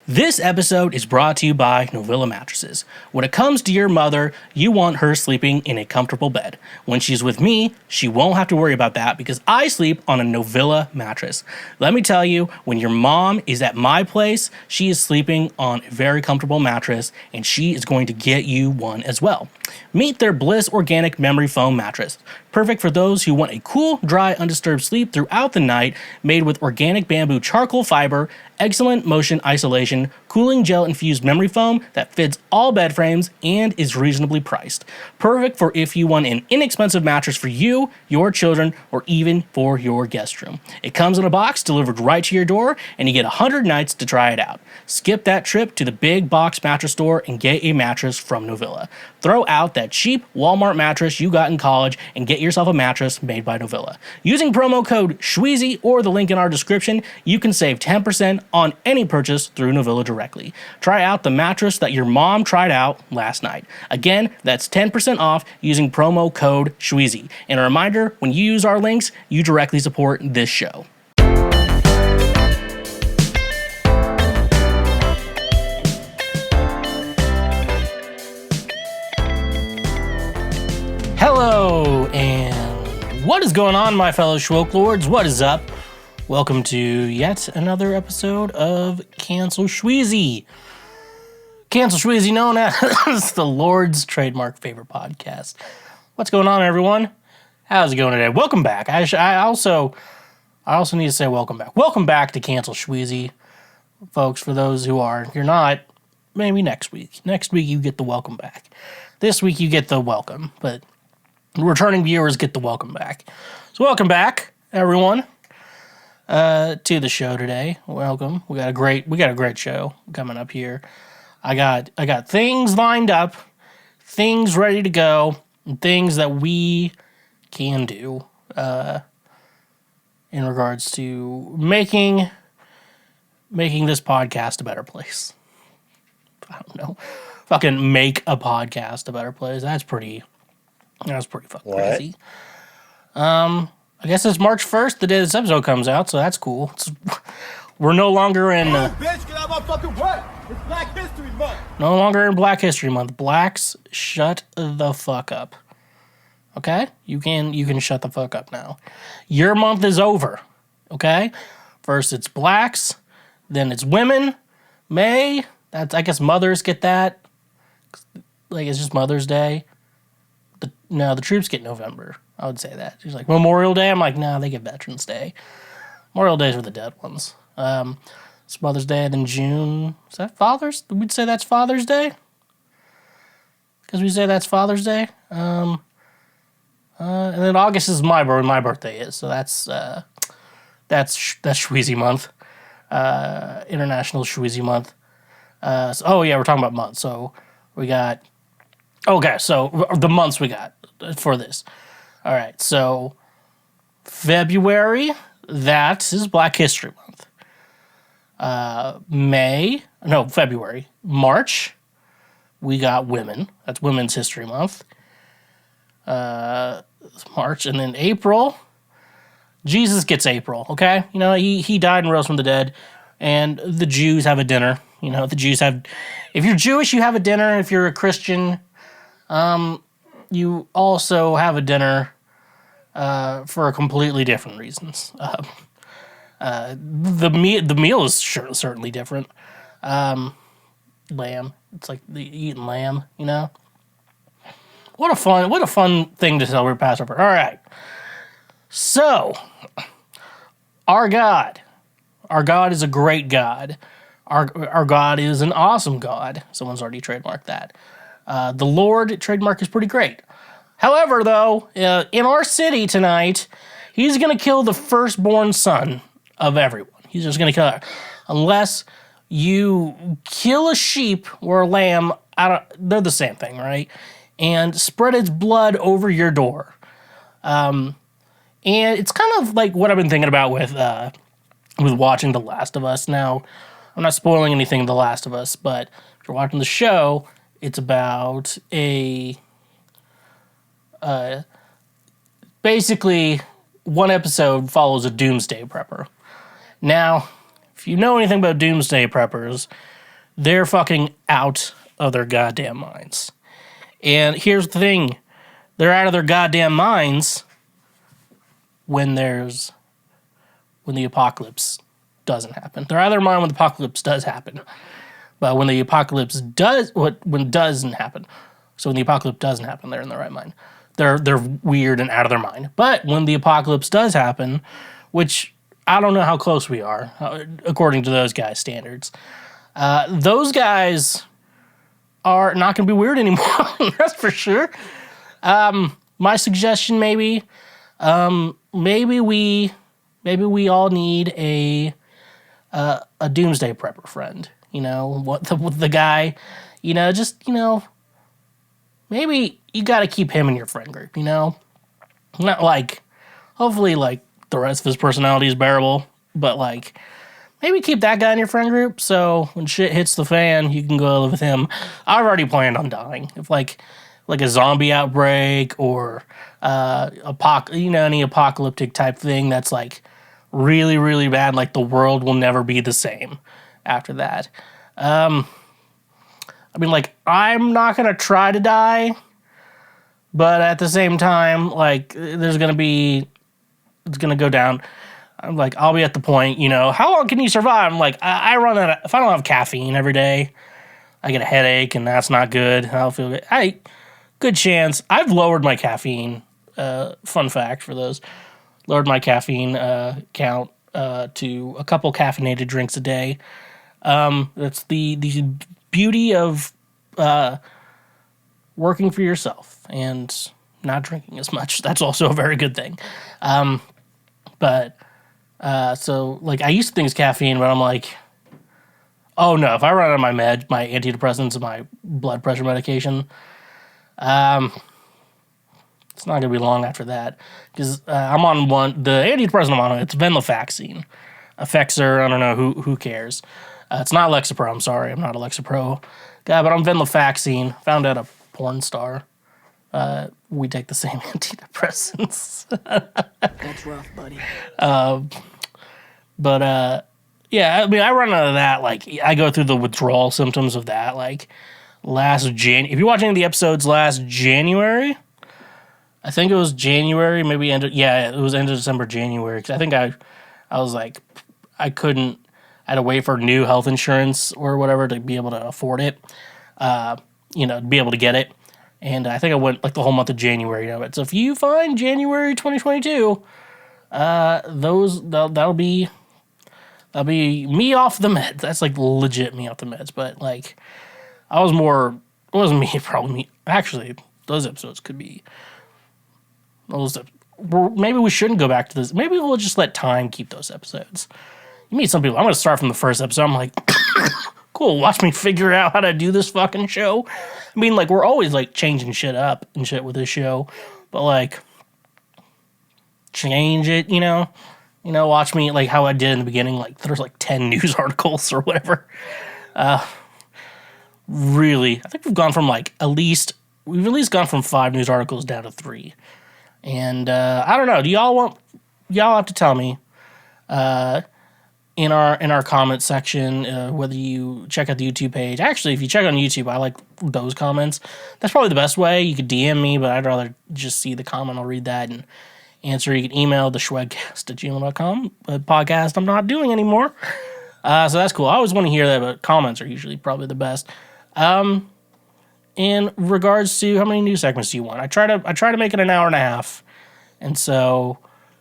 This episode is brought to you by Novilla Mattresses. When it comes to your mother, you want her sleeping in a comfortable bed. When she's with me, she won't have to worry about that because I sleep on a Novilla mattress. Let me tell you, when your mom is at my place, she is sleeping on a very comfortable mattress, and she is going to get you one as well. Meet their Bliss Organic Memory Foam Mattress. Perfect for those who want a cool, dry, undisturbed sleep throughout the night, made with organic bamboo charcoal fiber, excellent motion isolation, cooling gel-infused memory foam that fits all bed frames and is reasonably priced. Perfect for if you want an inexpensive mattress for you, your children, or even for your guest room. It comes in a box delivered right to your door, and you get 100 nights to try it out. Skip that trip to the big box mattress store and get a mattress from Novilla. Throw out that cheap Walmart mattress you got in college and get yourself a mattress made by Novilla. Using promo code Schweezy or the link in our description, you can save 10% on any purchase through Novilla directly. Try out the mattress that your mom tried out last night. Again, that's 10% off using promo code Schweezy. And a reminder, when you use our links, you directly support this show. Hello, and what is going on, my fellow Schwoke Lords? What is up? Welcome to yet another episode of Cancel Schweezy. Cancel Schweezy, known as the Lord's trademark favorite podcast. What's going on, everyone? How's it going today? Welcome back. I also need to say welcome back. Welcome back to Cancel Schweezy, folks. For those who are, if you're not, maybe next week. Next week you get the welcome back. This week you get the welcome, but returning viewers get the welcome back. So welcome back, everyone, to the show today. Welcome. We got a great show coming up here. I got things lined up, things ready to go, and things that we can do in regards to making this podcast a better place. I don't know. Fucking make a podcast a better place. That's pretty fucking crazy. I guess it's March 1st, the day this episode comes out, so that's cool. We're no longer in... bitch, get out my fucking way! It's Black History Month! No longer in Black History Month. Blacks, shut the fuck up. Okay? You can shut the fuck up now. Your month is over. Okay? First it's blacks, then it's women. May, I guess mothers get that. Like, it's just Mother's Day. The troops get November. I would say that. She's like, Memorial Day? I'm like, nah, they get Veterans Day. Memorial Day is for the dead ones. It's Mother's Day, then June. Is that Father's? We'd say that's Father's Day? Because we say that's Father's Day. And then August is my birthday is. So that's Schweezy month. International Schweezy month. We're talking about months. So we got... Okay, so the months we got for this. All right, so February, that is Black History Month. February. March, we got women. That's Women's History Month. March, and then April, Jesus gets April, okay? You know, he died and rose from the dead, and the Jews have a dinner. You know, if you're Jewish, you have a dinner. If you're a Christian... you also have a dinner for completely different reasons. The meal is certainly different. Lamb. It's like eating lamb, you know? What a fun thing to celebrate Passover. All right. So, our God is a great God. Our God is an awesome God. Someone's already trademarked that. The Lord trademark is pretty great. However, though, in our city tonight, he's going to kill the firstborn son of everyone. He's just going to kill it. Unless you kill a sheep or a lamb, they're the same thing, right? And spread its blood over your door. And it's kind of like what I've been thinking about with watching The Last of Us. Now, I'm not spoiling anything in The Last of Us, but if you're watching the show... It's about basically one episode follows a doomsday prepper. Now, if you know anything about doomsday preppers, they're fucking out of their goddamn minds. And here's the thing. They're out of their goddamn minds when the apocalypse doesn't happen. They're out of their mind when the apocalypse does happen. But when the apocalypse doesn't happen. So when the apocalypse doesn't happen, they're in their right mind. They're weird and out of their mind. But when the apocalypse does happen, which I don't know how close we are, according to those guys' standards, those guys are not going to be weird anymore. That's for sure. My suggestion, maybe we all need a doomsday prepper friend. You know, what the guy, you know, just, you know, maybe you got to keep him in your friend group, you know? Not like, hopefully, like, the rest of his personality is bearable, but, like, maybe keep that guy in your friend group so when shit hits the fan, you can go live with him. I've already planned on dying. If, like a zombie outbreak or, any apocalyptic type thing that's, like, really, really bad, like, the world will never be the same after that. I mean, like, I'm not going to try to die, but at the same time, like, it's going to go down. I'm like, I'll be at the point, you know, how long can you survive? I'm like, I run out of, if I don't have caffeine every day, I get a headache, and that's not good. I don't feel good. Good chance. I've lowered my caffeine, fun fact for those, lowered my caffeine count to a couple caffeinated drinks a day. That's the beauty of working for yourself and not drinking as much. That's also a very good thing. So, like, I used to think it's caffeine, but I'm like, oh no, if I run out of my antidepressants and my blood pressure medication, it's not going to be long after that. Because I'm on the antidepressant I'm on, it's venlafaxine. Effexor, I don't know, who cares? It's not Lexapro, I'm sorry, I'm not a Lexapro guy, but I'm venlafaxine. Found out a porn star. We take the same antidepressants. That's rough, buddy. Yeah, I mean, I run out of that, like, I go through the withdrawal symptoms of that, like, if you watch any of the episodes last January, I think it was January, it was end of December, January, because I think I was like, I had to wait for new health insurance or whatever to be able to afford it, to be able to get it. And I think I went like the whole month of January of it. So if you find January 2022, that'll be me off the meds. That's like legit me off the meds. But like, it wasn't me, probably me. Actually, those episodes could be maybe we shouldn't go back to this. Maybe we'll just let time keep those episodes. You meet some people. I'm going to start from the first episode. I'm like, cool, watch me figure out how to do this fucking show. I mean, like, we're always, like, changing shit up and shit with this show. But, like, change it, you know? Watch me, like, how I did in the beginning. Like, there's, like, 10 news articles or whatever. Really, I think we've gone from, like, at least gone from 5 news articles down to 3. And, I don't know. Y'all have to tell me, in our comment section, whether you check out the YouTube page. Actually, if you check on YouTube, I like those comments. That's probably the best way. You could DM me, but I'd rather just see the comment. I'll read that and answer. You can email theshwegcast@gmail.com, a podcast I'm not doing anymore. So that's cool. I always want to hear that, but comments are usually probably the best. In regards to how many news segments do you want? I try to make it an hour and a half, and so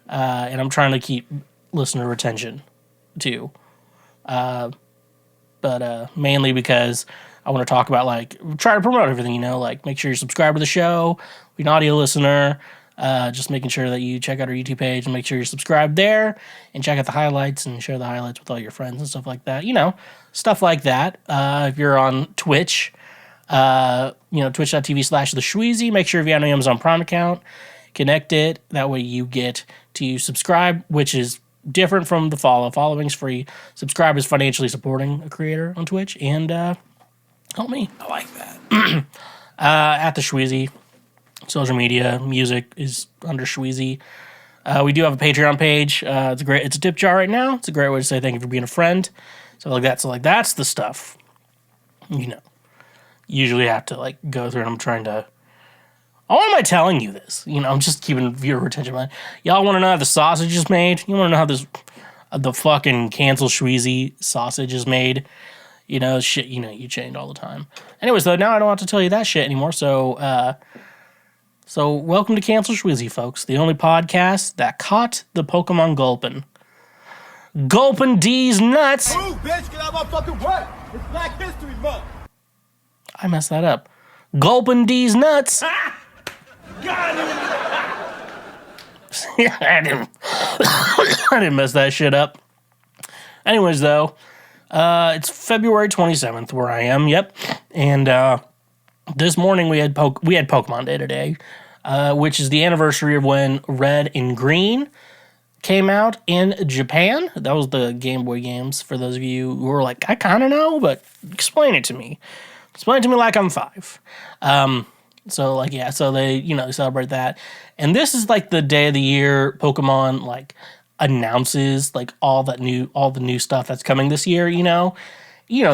and I'm trying to keep listener retention too, but mainly because I want to talk about, like, try to promote everything, like make sure you're subscribed to the show, be an audio listener, just making sure that you check out our YouTube page and make sure you're subscribed there and check out the highlights and share the highlights with all your friends and stuff like that, stuff like that. If you're on Twitch, twitch.tv/TheSchweezy, make sure if you have an Amazon Prime account, connect it, that way you get to subscribe, which is different from the follow. Following's free. Subscribe is financially supporting a creator on Twitch, and help me. I like that. At TheSchweezy. Social media, music is under Schweezy. We do have a Patreon page. It's a tip jar right now. It's a great way to say thank you for being a friend. So that's the stuff. you know, usually have to like go through and I'm trying to. Why am I telling you this? You know, I'm just keeping viewer retention. Y'all want to know how the sausage is made? You want to know how the fucking cancel Schweezy sausage is made? You know, shit, you know, you change all the time. Anyways, though, now I don't have to tell you that shit anymore. So welcome to Cancel Schweezy, folks. The only podcast that caught the Pokemon gulpin'. Gulpin' D's nuts! Move, bitch! Get out of my fucking way! It's Black History Month! I messed that up. Gulpin' D's nuts! I didn't mess that shit up. Anyways, though, it's February 27th where I am. Yep, and this morning we had Pokemon Day today, which is the anniversary of when Red and Green came out in Japan. That was the Game Boy games. For those of you who are like, I kind of know, but explain it to me. Explain it to me like I'm 5. So they, they celebrate that. And this is like the day of the year Pokemon like announces like all the new stuff that's coming this year, and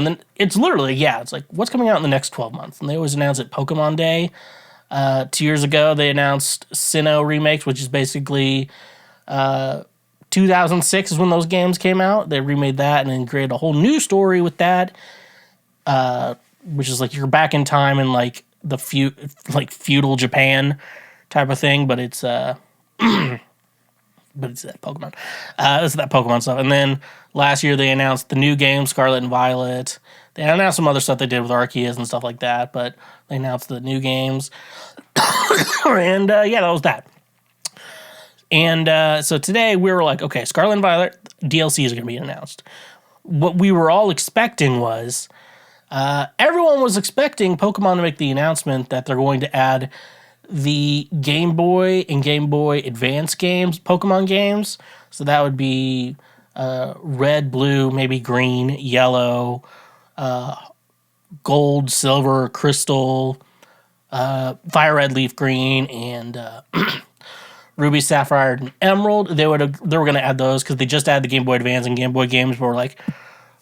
then it's literally, it's like what's coming out in the next 12 months. And they always announce it Pokemon Day. 2 years ago, they announced Sinnoh remakes, which is basically 2006 is when those games came out. They remade that and then created a whole new story with that, which is like you're back in time in like the feudal Japan type of thing, but it's but it's that Pokemon. It's that Pokemon stuff. And then last year they announced the new game Scarlet and Violet. They announced some other stuff they did with Arceus and stuff like that, but they announced the new games. And that was that. And so today we were like, okay, Scarlet and Violet DLC is going to be announced. What we were all expecting was, everyone was expecting Pokemon to make the announcement that they're going to add the Game Boy and Game Boy Advance games, Pokemon games. So that would be red, blue, maybe green, yellow, gold, silver, crystal, fire red, leaf green, and ruby, sapphire, and emerald. They were going to add those because they just added the Game Boy Advance and Game Boy games were like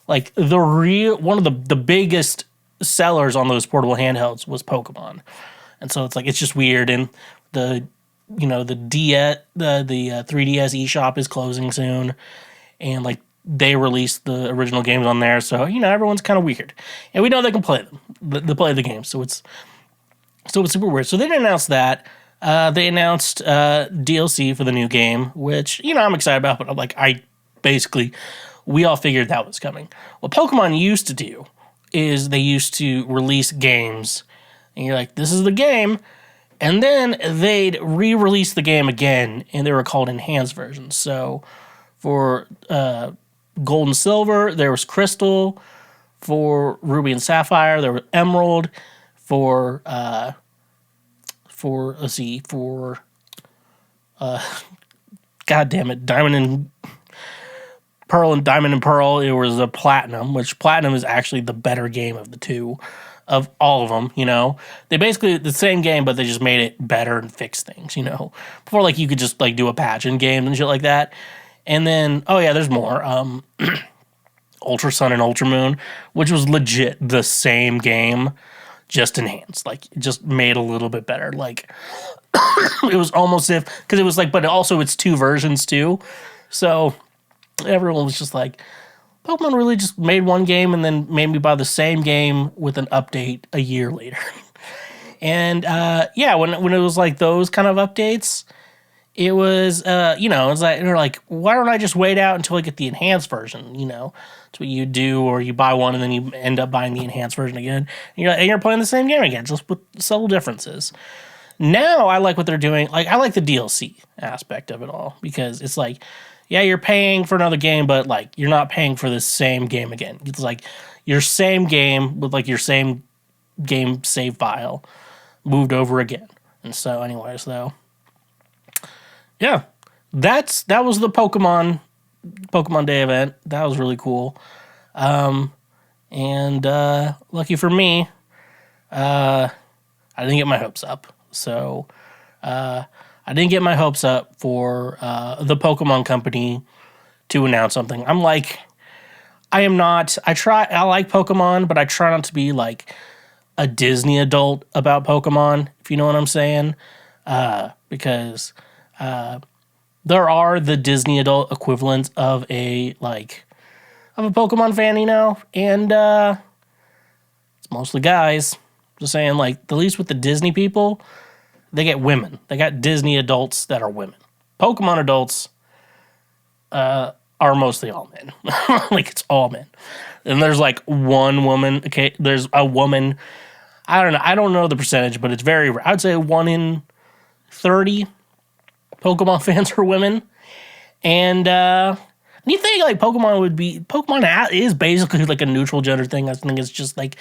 one of the biggest sellers on those portable handhelds was Pokemon. And so it's just weird. And the 3DS eShop is closing soon. And like they released the original games on there. So, everyone's kind of weird. And we know they can play them. They play the games. So it's super weird. So they didn't announce that. They announced DLC for the new game, which, I'm excited about, but we all figured that was coming. What Pokemon used to do is they used to release games, and you're like, this is the game, and then they'd re-release the game again, and they were called enhanced versions. So for Gold and Silver, there was Crystal. For Ruby and Sapphire, there was Emerald. For God damn it, Diamond and Pearl, it was a Platinum, which Platinum is actually the better game of the two, of all of them, They basically the same game, but they just made it better and fixed things, Before, like, you could just, like, do a patch in games and shit like that. And then, there's more. Ultra Sun and Ultra Moon, which was legit the same game, just enhanced. Like, just made a little bit better. Like, it was almost because it was like, but also it's 2 versions, too. So everyone was just like, Pokemon really just made one game and then made me buy the same game with an update a year later. And when it was like those kind of updates, it was it's like they're like, why don't I just wait out until I get the enhanced version? It's what you do, or you buy one and then you end up buying the enhanced version again, and you're playing the same game again, just with subtle differences. Now I like what they're doing. Like, I like the DLC aspect of it all, because it's like, yeah, you're paying for another game, but like you're not paying for the same game again. It's like your same game with like your same game save file moved over again. And so, anyways, though, yeah, that was the Pokemon Day event. That was really cool. And lucky for me, I didn't get my hopes up. So I didn't get my hopes up for the Pokemon Company to announce something. I'm like, I am not. I like Pokemon, but I try not to be like a Disney adult about Pokemon, if you know what I'm saying. Because there are the Disney adult equivalents of a Pokemon fan, and it's mostly guys. Just saying, like, at least with the Disney people, they get women. They got Disney adults that are women. Pokemon adults are mostly all men. Like, it's all men. And there's like one woman. Okay, there's a woman. I don't know. I don't know the percentage, but it's very rare. I'd say 1 in 30 Pokemon fans are women. And you think like Pokemon is basically like a neutral gender thing. I think it's just like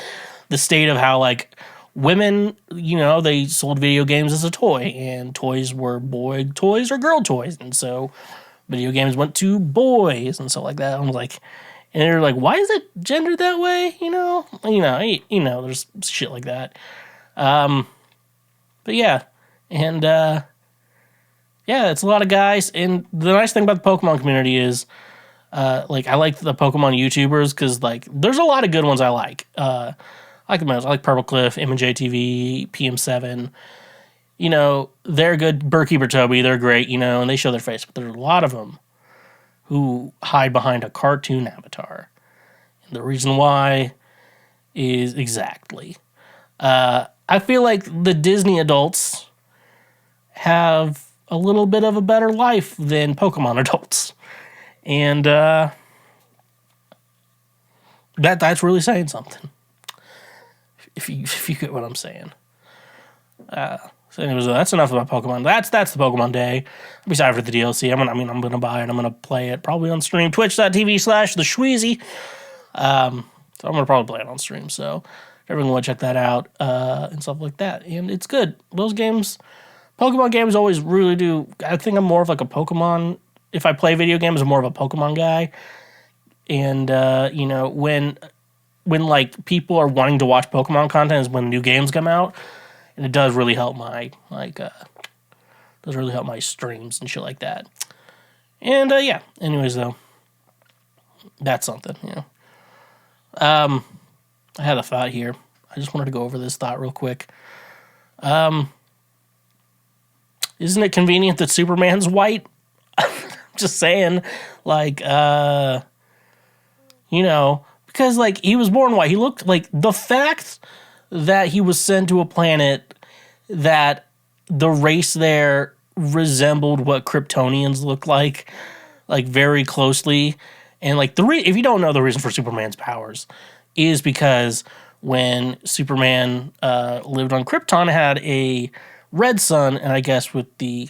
the state of how like women, they sold video games as a toy, and toys were boy toys or girl toys, and so video games went to boys and stuff like that. I was like, and they're like, why is it gendered that way? There's shit like that. But yeah, and it's a lot of guys. And the nice thing about the Pokemon community is, I like the Pokemon YouTubers because like there's a lot of good ones I like. I like the most. I like Purple Cliff, M&J TV, PM7. They're good. Burkeeper Toby, they're great. And they show their face, but there's a lot of them who hide behind a cartoon avatar. And the reason why is exactly. I feel like the Disney adults have a little bit of a better life than Pokemon adults. And that's really saying something. If you get what I'm saying. So anyways, that's enough about Pokemon. That's the Pokemon day. I'm excited for the DLC. I'm gonna buy it. I'm gonna play it probably on stream. Twitch.tv/TheSchweezy. So I'm gonna probably play it on stream. So everyone go check that out and stuff like that. And it's good. Those games, Pokemon games, always really do. I think I'm more of like a Pokemon. If I play video games, I'm more of a Pokemon guy. And when like people are wanting to watch Pokemon content is when new games come out. And it does really help my streams and shit like that. And anyways though, that's something. I had a thought here. I just wanted to go over this thought real quick. Isn't it convenient that Superman's white? Just saying, because like he was born white. He looked like the fact that he was sent to a planet that the race there resembled what Kryptonians look like very closely. And like if you don't know, the reason for Superman's powers is because when Superman lived on Krypton, it had a red sun, and I guess with the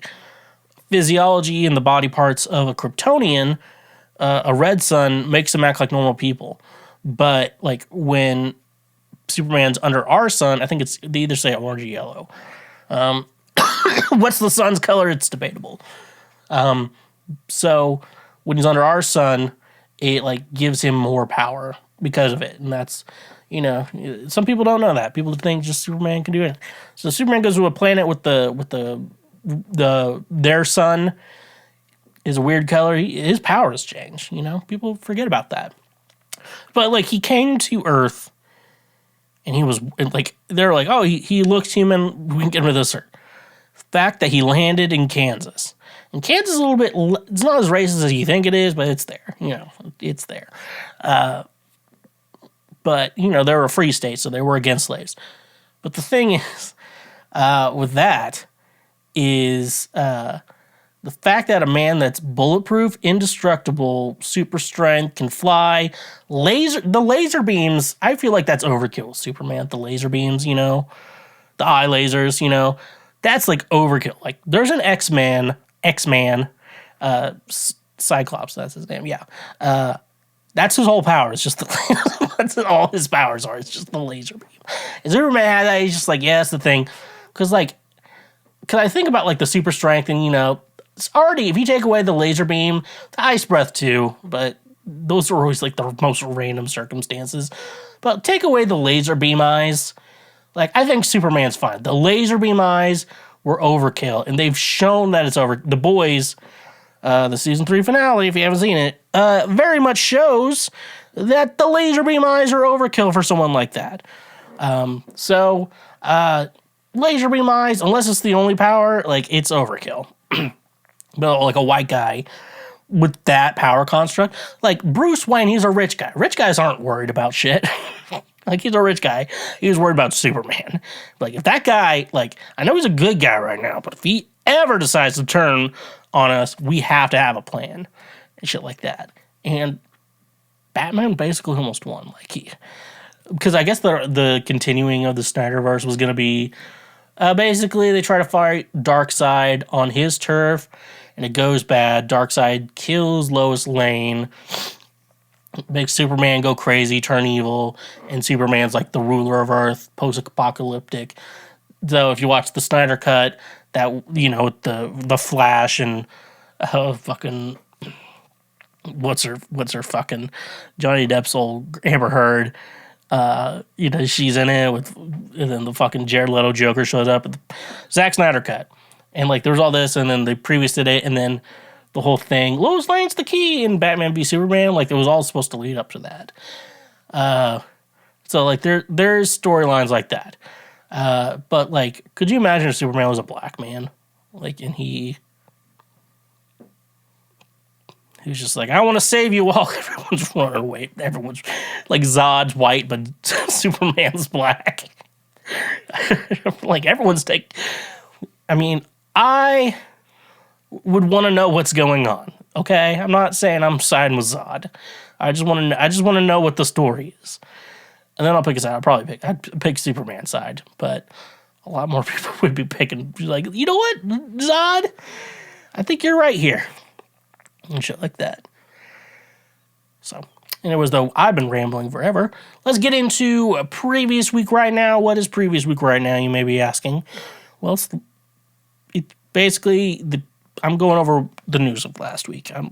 physiology and the body parts of a Kryptonian, a red sun makes them act like normal people. But like when Superman's under our sun, I think they either say orange or yellow. What's the sun's color? It's debatable. So when he's under our sun, it like gives him more power because of it, and that's some people don't know that. People think just Superman can do it. So Superman goes to a planet with their sun is a weird color. His powers change. People forget about that. But like he came to Earth. And he was like, they're like, oh, he looks human. We can get rid of this. The fact that he landed in Kansas. And Kansas is a little bit, it's not as racist as you think it is, but it's there. It's there. But, they're a free state, so they were against slaves. But the thing is, with that, is the fact that a man that's bulletproof, indestructible, super strength, can fly, the laser beams, I feel like that's overkill. Superman, the laser beams, the eye lasers, that's like overkill. Like there's an X-Man, Cyclops, that's his name, yeah. That's his whole power. It's just that's all his powers are. It's just the laser beam. And Superman had that, he's just like, yeah, that's the thing. Because I think about like the super strength and, it's already, if you take away the laser beam, the ice breath too, but those are always like the most random circumstances. But take away the laser beam eyes, like I think Superman's fine. The laser beam eyes were overkill, and they've shown that it's over. The Boys, the season 3 finale, if you haven't seen it, very much shows that the laser beam eyes are overkill for someone like that. Laser beam eyes, unless it's the only power, like, it's overkill. But like a white guy with that power construct, like Bruce Wayne, he's a rich guy. Rich guys aren't worried about shit. Like, he's a rich guy. He was worried about Superman. Like, if that guy, like, I know he's a good guy right now, but if he ever decides to turn on us, we have to have a plan and shit like that. And Batman basically almost won. Like, because I guess the continuing of the Snyderverse was going to be basically they try to fight Darkseid on his turf, and it goes bad. Darkseid kills Lois Lane, makes Superman go crazy, turn evil, and Superman's like the ruler of Earth, post-apocalyptic. So if you watch the Snyder Cut, that, you know, the Flash and fucking what's her fucking Johnny Depp's old Amber Heard, you know, she's in it with, and then the fucking Jared Leto Joker shows up at the Zack Snyder Cut, and like there was all this, and then they previous did it, and then the whole thing, Lois Lane's the key in Batman v Superman, like it was all supposed to lead up to that. So like there's storylines like that. But like, could you imagine if Superman was a black man? Like, and he was just like, I want to save you while everyone's running away. Everyone's like, Zod's white, but Superman's black. Like, everyone's I mean, I would want to know what's going on. Okay, I'm not saying I'm siding with Zod. I just want to know what the story is, and then I'll pick a side. I'd pick Superman's side, but a lot more people would be picking, like, you know what, Zod, I think you're right here, and shit like that. So, and it was, though I've been rambling forever. Let's get into a previous week right now. What is previous week right now, you may be asking? Well, it's basically I'm going over the news of last week. I'm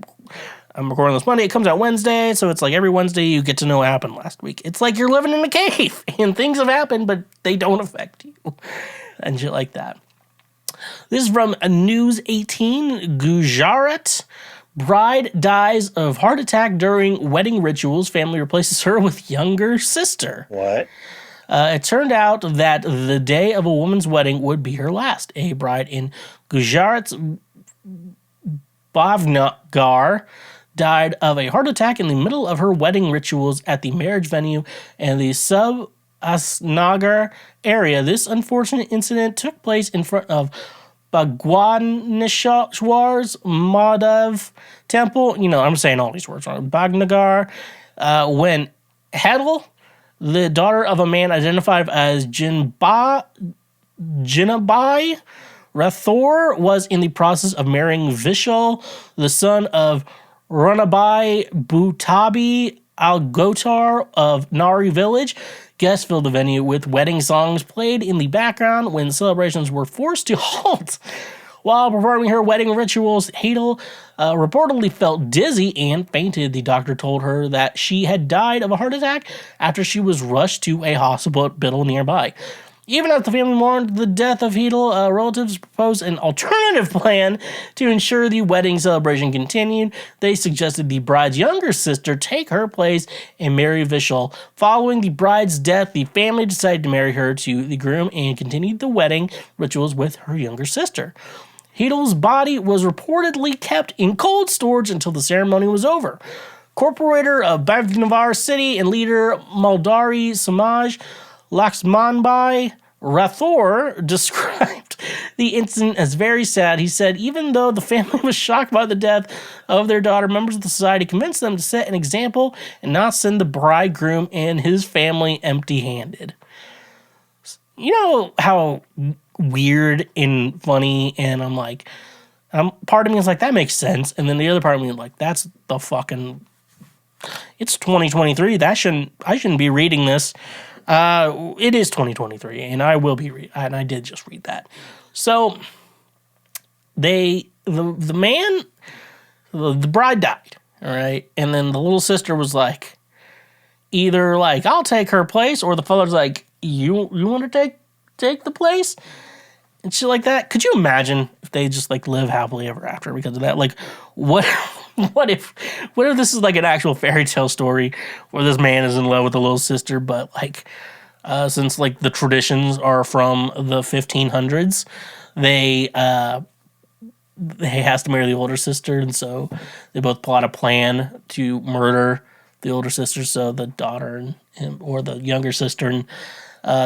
recording this Monday. It comes out Wednesday, so it's like every Wednesday you get to know what happened last week. It's like you're living in a cave, and things have happened, but they don't affect you, and shit like that. This is from News 18, Gujarat. Bride dies of heart attack during wedding rituals. Family replaces her with younger sister. What? It turned out that the day of a woman's wedding would be her last. A bride in Gujarat's Bhavnagar died of a heart attack in the middle of her wedding rituals at the marriage venue in the Subhasnagar area. This unfortunate incident took place in front of Bhagwaneshwar's Madhav temple. You know, I'm saying all these words wrong. Bhagnagar. When Hedel, the daughter of a man identified as Jinabai Rathore, was in the process of marrying Vishal, the son of Runabai Butabi Al-Gotar of Nari village. Guests filled the venue with wedding songs played in the background when celebrations were forced to halt. While performing her wedding rituals, Hadel reportedly felt dizzy and fainted. The doctor told her that she had died of a heart attack after she was rushed to a hospital nearby. Even as the family mourned the death of Hedel, relatives proposed an alternative plan to ensure the wedding celebration continued. They suggested the bride's younger sister take her place and marry Vishal. Following the bride's death, the family decided to marry her to the groom and continued the wedding rituals with her younger sister. Hedel's body was reportedly kept in cold storage until the ceremony was over. Corporator of Bhavnagar city and leader Maldari Samaj Laxmanbai Rathore described the incident as very sad. He said, even though the family was shocked by the death of their daughter, members of the society convinced them to set an example and not send the bridegroom and his family empty-handed. You know how weird and funny, and I'm like, part of me is like, that makes sense, and then the other part of me is like, that's the fucking, it's 2023, I shouldn't be reading this. It is 2023, and I will be and I did just read that. So the bride died, all right, and then the little sister was like, either like, I'll take her place, or the father's like, you want to take the place? and shit like that. Could you imagine if they just like live happily ever after because of that? Like, what what if this is like an actual fairy tale story where this man is in love with the little sister, but like since like the traditions are from the 1500s, they has to marry the older sister, and so they both plot a plan to murder the older sister so the daughter and him, or the younger sister and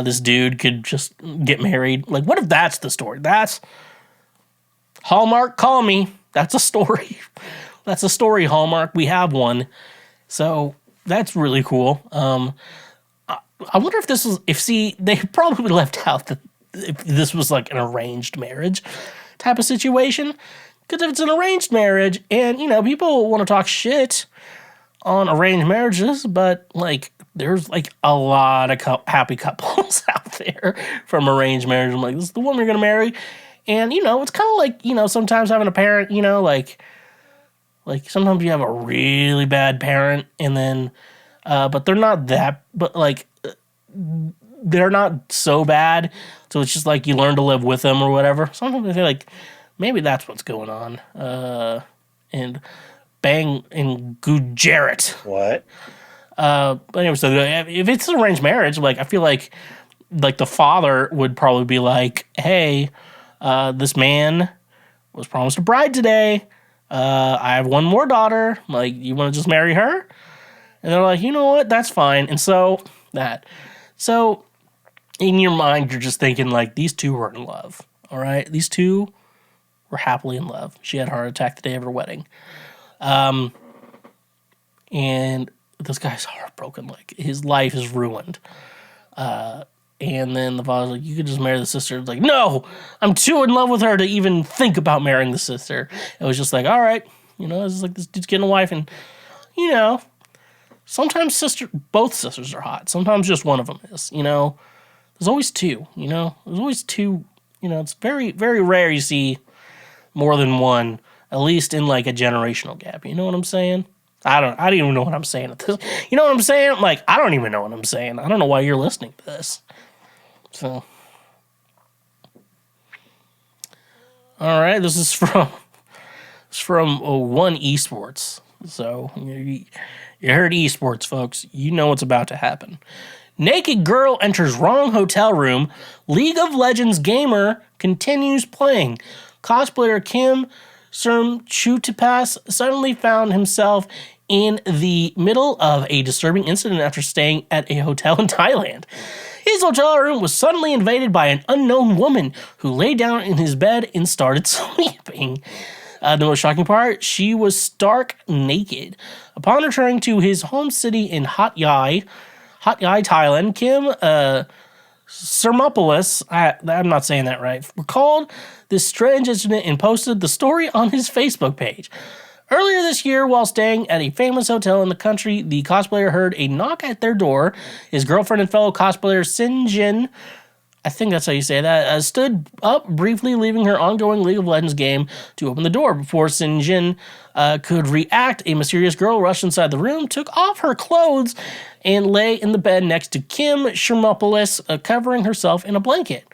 this dude could just get married. Like, what if that's the story? That's Hallmark, call me. That's a story. That's a story, Hallmark. We have one. So that's really cool. I wonder if this was, they probably left out that if this was like an arranged marriage type of situation. Because if it's an arranged marriage and, people want to talk shit on arranged marriages, but like there's like a lot of happy couples out there from arranged marriage. I'm like, this is the woman you're going to marry. And, it's kind of like, sometimes having a parent, like sometimes you have a really bad parent and then, but they're not that, but like, they're not so bad. So it's just like you learn to live with them or whatever. Sometimes I feel like maybe that's what's going on. And Bang and Gujarat. What? But anyway, so if it's an arranged marriage, like I feel like the father would probably be like, hey, this man was promised a bride today. I have one more daughter. Like, you want to just marry her? And they're like, you know what? That's fine. And so in your mind, you're just thinking like these two were in love. All right. These two were happily in love. She had a heart attack the day of her wedding. And this guy's heartbroken. Like, his life is ruined. And then the father's like, you could just marry the sister. It's like, no, I'm too in love with her to even think about marrying the sister. It was just like, all right, it's just like this dude's getting a wife. And, sometimes both sisters are hot. Sometimes just one of them is, There's always two, There's always two, it's very, very rare you see more than one, at least in like a generational gap. You know what I'm saying? I don't even know what I'm saying at this. You know what I'm saying? Like, I don't even know what I'm saying. I don't know why you're listening to this. So, all right, this is from One Esports. So you heard esports, folks. You know what's about to happen. Naked girl enters wrong hotel room. League of Legends gamer continues playing. Cosplayer Kim Chutipas suddenly found himself in the middle of a disturbing incident after staying at a hotel in Thailand. His hotel room was suddenly invaded by an unknown woman who lay down in his bed and started sleeping. The most shocking part, she was stark naked. Upon returning to his home city in Hat Yai, Thailand, Kim Sermopoulos, I'm not saying that right, recalled this strange incident and posted the story on his Facebook page. Earlier this year, while staying at a famous hotel in the country, the cosplayer heard a knock at their door. His girlfriend and fellow cosplayer Sinjin, I think that's how you say that, stood up briefly, leaving her ongoing League of Legends game to open the door. Before Sinjin could react, a mysterious girl rushed inside the room, took off her clothes, and lay in the bed next to Kim Shermopoulos, covering herself in a blanket.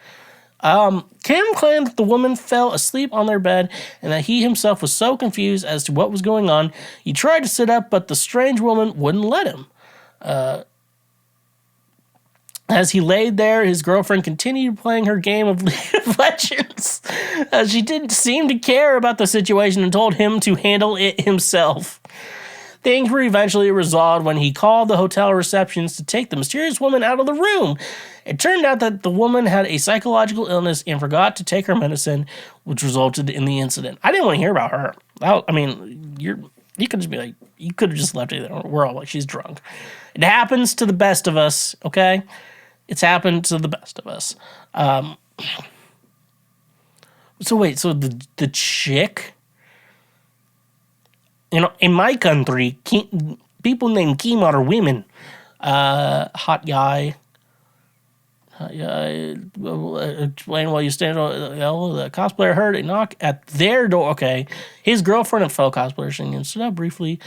Kim claimed that the woman fell asleep on their bed and that he himself was so confused as to what was going on. He tried to sit up, but the strange woman wouldn't let him. As he laid there, his girlfriend continued playing her game of League of Legends. She didn't seem to care about the situation and told him to handle it himself. Things were eventually resolved when he called the hotel receptionist to take the mysterious woman out of the room. It turned out that the woman had a psychological illness and forgot to take her medicine, which resulted in the incident. I didn't want to hear about her. I mean, you could just be like, you could have just left her there. We're all like, she's drunk. It happens to the best of us, okay? It's happened to the best of us. So wait, so the chick, in my country, people named Kim are women. Hot Yai. Explain while you stand. The cosplayer heard a knock at their door. Okay, his girlfriend and fellow cosplayer singing stood up briefly,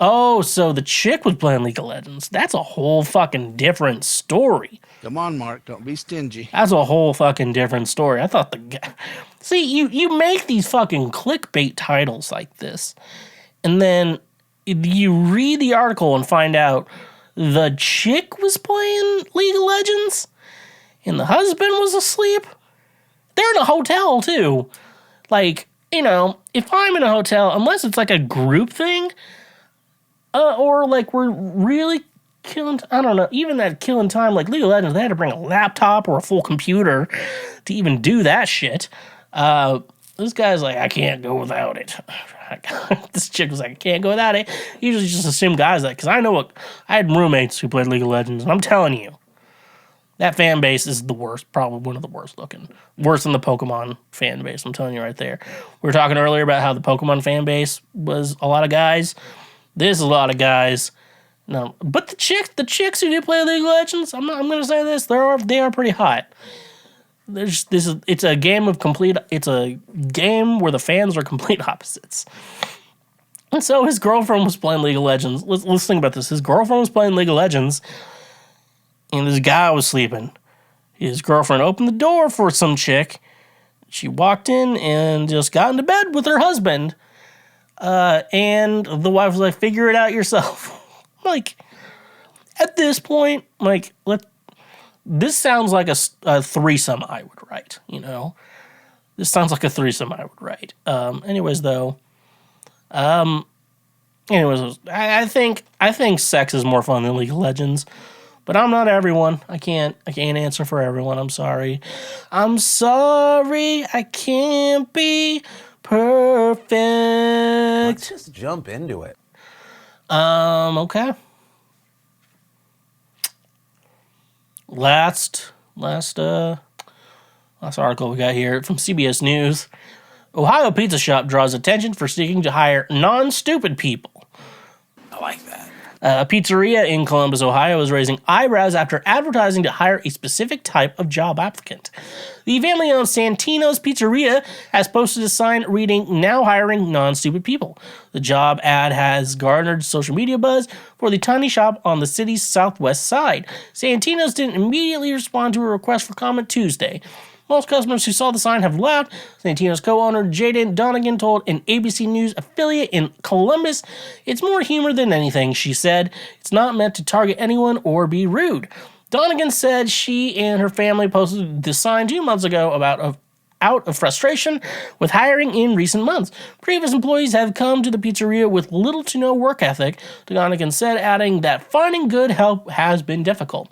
Oh, so the chick was playing League of Legends. That's a whole fucking different story. Come on, Mark. Don't be stingy. That's a whole fucking different story. I thought the guy... See, you make these fucking clickbait titles like this, and then you read the article and find out the chick was playing League of Legends and the husband was asleep. They're in a hotel, too. Like, you know, if I'm in a hotel, unless it's like a group thing, or like we're really killing, I don't know, even that killing time, like League of Legends, they had to bring a laptop or a full computer to even do that shit. This guy's like, I can't go without it. This chick was like, I can't go without it. Usually just assume guys like, because I had roommates who played League of Legends, and I'm telling you, that fan base is the worst, probably one of the worst looking. Worse than the Pokemon fan base, I'm telling you right there. We were talking earlier about how the Pokemon fan base was a lot of guys. This is a lot of guys. No, but the chicks who do play League of Legends, I'm going to say this, they are pretty hot. It's a game where the fans are complete opposites. And so his girlfriend was playing League of Legends. Let's think about this. His girlfriend was playing League of Legends, and this guy was sleeping. His girlfriend opened the door for some chick. She walked in and just got into bed with her husband. And the wife was like, figure it out yourself. Like, at this point, like, this sounds like a threesome I would write, you know? This sounds like a threesome I would write. Anyways, I think sex is more fun than League of Legends. But I'm not everyone. I can't answer for everyone. I'm sorry. I can't be perfect. Let's just jump into it. Okay. Last article we got here from CBS News. Ohio pizza shop draws attention for seeking to hire non-stupid people. I like that. A pizzeria in Columbus, Ohio is raising eyebrows after advertising to hire a specific type of job applicant. The family-owned Santino's Pizzeria has posted a sign reading, "Now hiring non-stupid people." The job ad has garnered social media buzz for the tiny shop on the city's southwest side. Santino's didn't immediately respond to a request for comment Tuesday. Most customers who saw the sign have laughed. Santino's co-owner Jaden Donegan told an ABC News affiliate in Columbus, "It's more humor than anything," she said. "It's not meant to target anyone or be rude." Donegan said she and her family posted the sign 2 months ago out of frustration with hiring in recent months. Previous employees have come to the pizzeria with little to no work ethic, Donegan said, adding that finding good help has been difficult.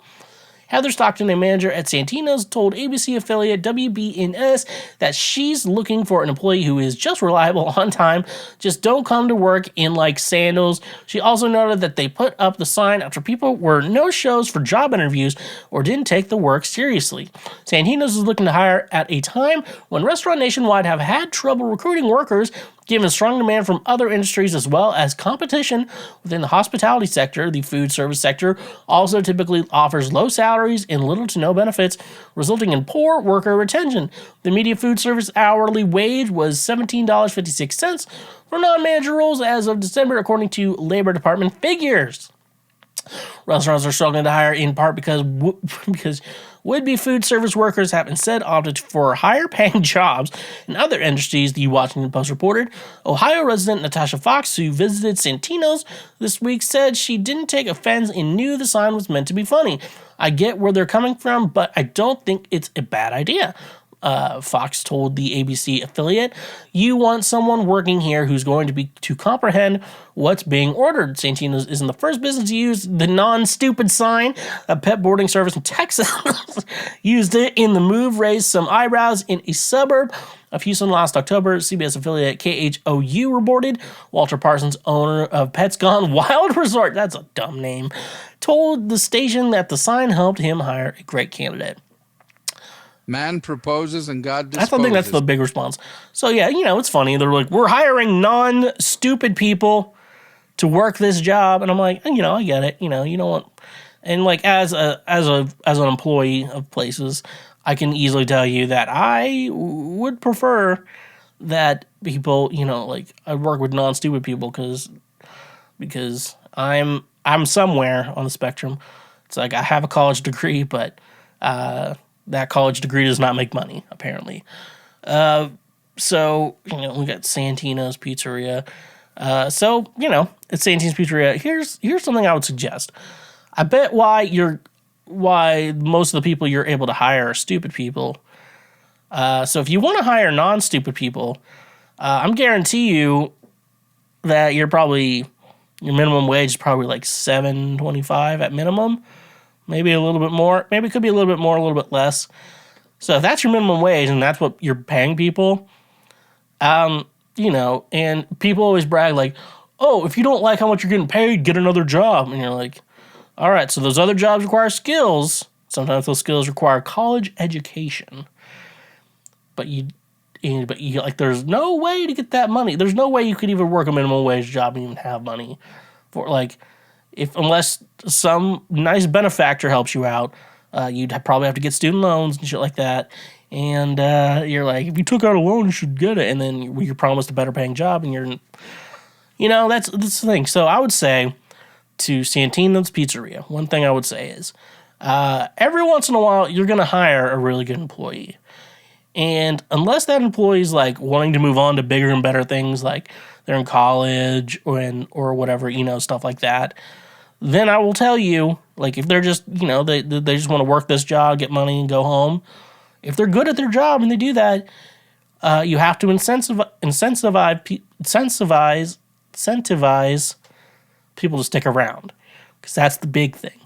Heather Stockton, a manager at Santino's, told ABC affiliate WBNS that she's looking for an employee who is just reliable, on time, just don't come to work in like sandals. She also noted that they put up the sign after people were no-shows for job interviews or didn't take the work seriously. Santino's is looking to hire at a time when restaurants nationwide have had trouble recruiting workers, given strong demand from other industries as well as competition within the hospitality sector. The food service sector also typically offers low salaries and little to no benefits, resulting in poor worker retention. The media food service hourly wage was $17.56 for non-manager roles as of December, according to Labor Department figures. Restaurants are struggling to hire in part because would-be food service workers have instead opted for higher-paying jobs in other industries, the Washington Post reported. Ohio resident Natasha Fox, who visited Santino's this week, said she didn't take offense and knew the sign was meant to be funny. "I get where they're coming from, but I don't think it's a bad idea," Fox told the ABC affiliate. "You want someone working here who's going to comprehend what's being ordered." Santino's isn't the first business to use the non-stupid sign. A pet boarding service in Texas used it, and the move raised some eyebrows in a suburb of Houston last October. CBS affiliate KHOU reported Walter Parsons, owner of Pets Gone Wild Resort, that's a dumb name, told the station that the sign helped him hire a great candidate. Man proposes and God disposes. I think that's the big response. So yeah, it's funny. They're like, we're hiring non-stupid people to work this job, and I'm like, I get it. You don't want, and like as an employee of places, I can easily tell you that I would prefer that people, like I work with non-stupid people because because I'm somewhere on the spectrum. It's like I have a college degree, but that college degree does not make money, apparently. So, we got Santino's Pizzeria. So, at Santino's Pizzeria, here's something I would suggest. I bet why most of the people you're able to hire are stupid people. So if you want to hire non-stupid people, I'm guarantee you that your minimum wage is probably like $7.25 at minimum. Maybe a little bit more. Maybe it could be a little bit more, a little bit less. So if that's your minimum wage and that's what you're paying people, and people always brag like, oh, if you don't like how much you're getting paid, get another job. And you're like, all right, so those other jobs require skills. Sometimes those skills require college education. But there's no way to get that money. There's no way you could even work a minimum wage job and even have money for unless some nice benefactor helps you out. You'd probably have to get student loans and shit like that. And you're like, if you took out a loan, you should get it. And then you're promised a better paying job, and that's the thing. So I would say to Santino's Pizzeria, one thing I would say is every once in a while, you're going to hire a really good employee. And unless that employee is like wanting to move on to bigger and better things, like they're in college or whatever, stuff like that, then I will tell you, like if they're just, they just want to work this job, get money, and go home. If they're good at their job and they do that, you have to incentivize people to stick around, because that's the big thing.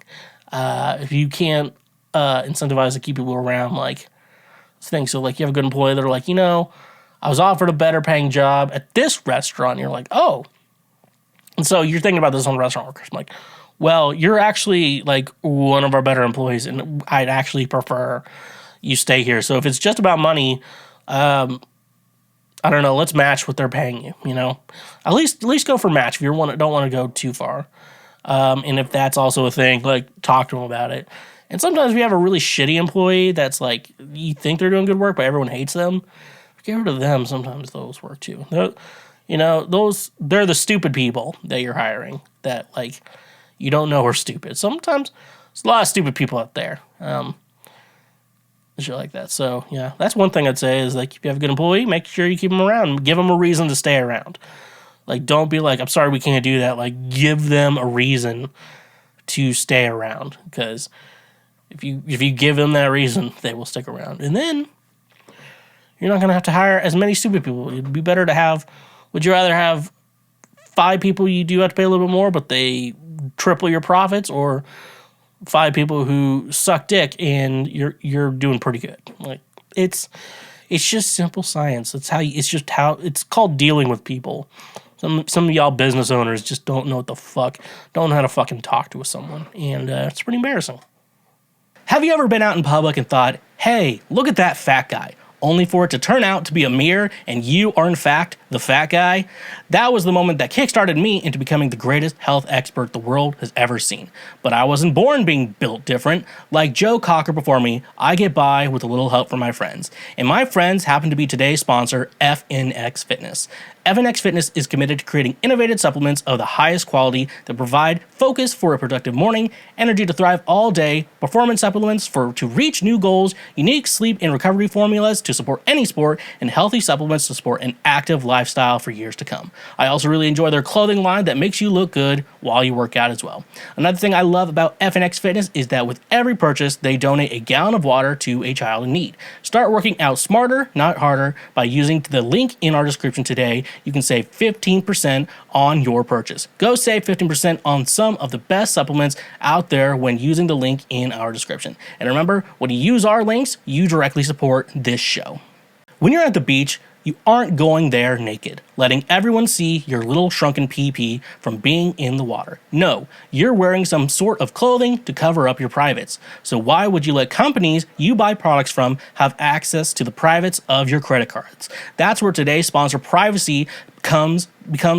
If you can't incentivize to keep people around, like thing. So like you have a good employee that are like, I was offered a better paying job at this restaurant. And you're like, oh. And so you're thinking about this on restaurant workers. I'm like, well, you're actually like one of our better employees, and I'd actually prefer you stay here. So if it's just about money, I don't know, let's match what they're paying you, At least go for match if you don't want to go too far. And if that's also a thing, like talk to them about it. And sometimes if you have a really shitty employee that's like, you think they're doing good work, but everyone hates them, get rid of them. Sometimes those work too. They're the stupid people that you're hiring that like you don't know are stupid. Sometimes there's a lot of stupid people out there. Shit like that. So yeah, that's one thing I'd say is like if you have a good employee, make sure you keep them around. Give them a reason to stay around. Like don't be like, I'm sorry we can't do that. Like give them a reason to stay around, because if you give them that reason, they will stick around. And then you're not going to have to hire as many stupid people. It'd be better to have, would you rather have 5 people you do have to pay a little bit more, but they triple your profits, or 5 people who suck dick and you're doing pretty good? Like it's just simple science. It's called dealing with people. Some of y'all business owners just don't know don't know how to fucking talk to someone. And it's pretty embarrassing. Have you ever been out in public and thought, hey, look at that fat guy, only for it to turn out to be a mirror and you are in fact the fat guy? That was the moment that kickstarted me into becoming the greatest health expert the world has ever seen. But I wasn't born being built different. Like Joe Cocker before me, I get by with a little help from my friends. And my friends happen to be today's sponsor, FNX Fitness. FNX Fitness is committed to creating innovative supplements of the highest quality that provide focus for a productive morning, energy to thrive all day, performance supplements to reach new goals, unique sleep and recovery formulas to support any sport, and healthy supplements to support an active lifestyle for years to come. I also really enjoy their clothing line that makes you look good while you work out as well. Another thing I love about FNX Fitness is that with every purchase, they donate a gallon of water to a child in need. Start working out smarter, not harder, by using the link in our description today. You can save 15% on your purchase. Go save 15% on some of the best supplements out there when using the link in our description. And remember, when you use our links, you directly support this show. When you're at the beach, you aren't going there naked, letting everyone see your little shrunken PP from being in the water. No, you're wearing some sort of clothing to cover up your privates. So why would you let companies you buy products from have access to the privates of your credit cards? That's where today's sponsor, Privacy, becomes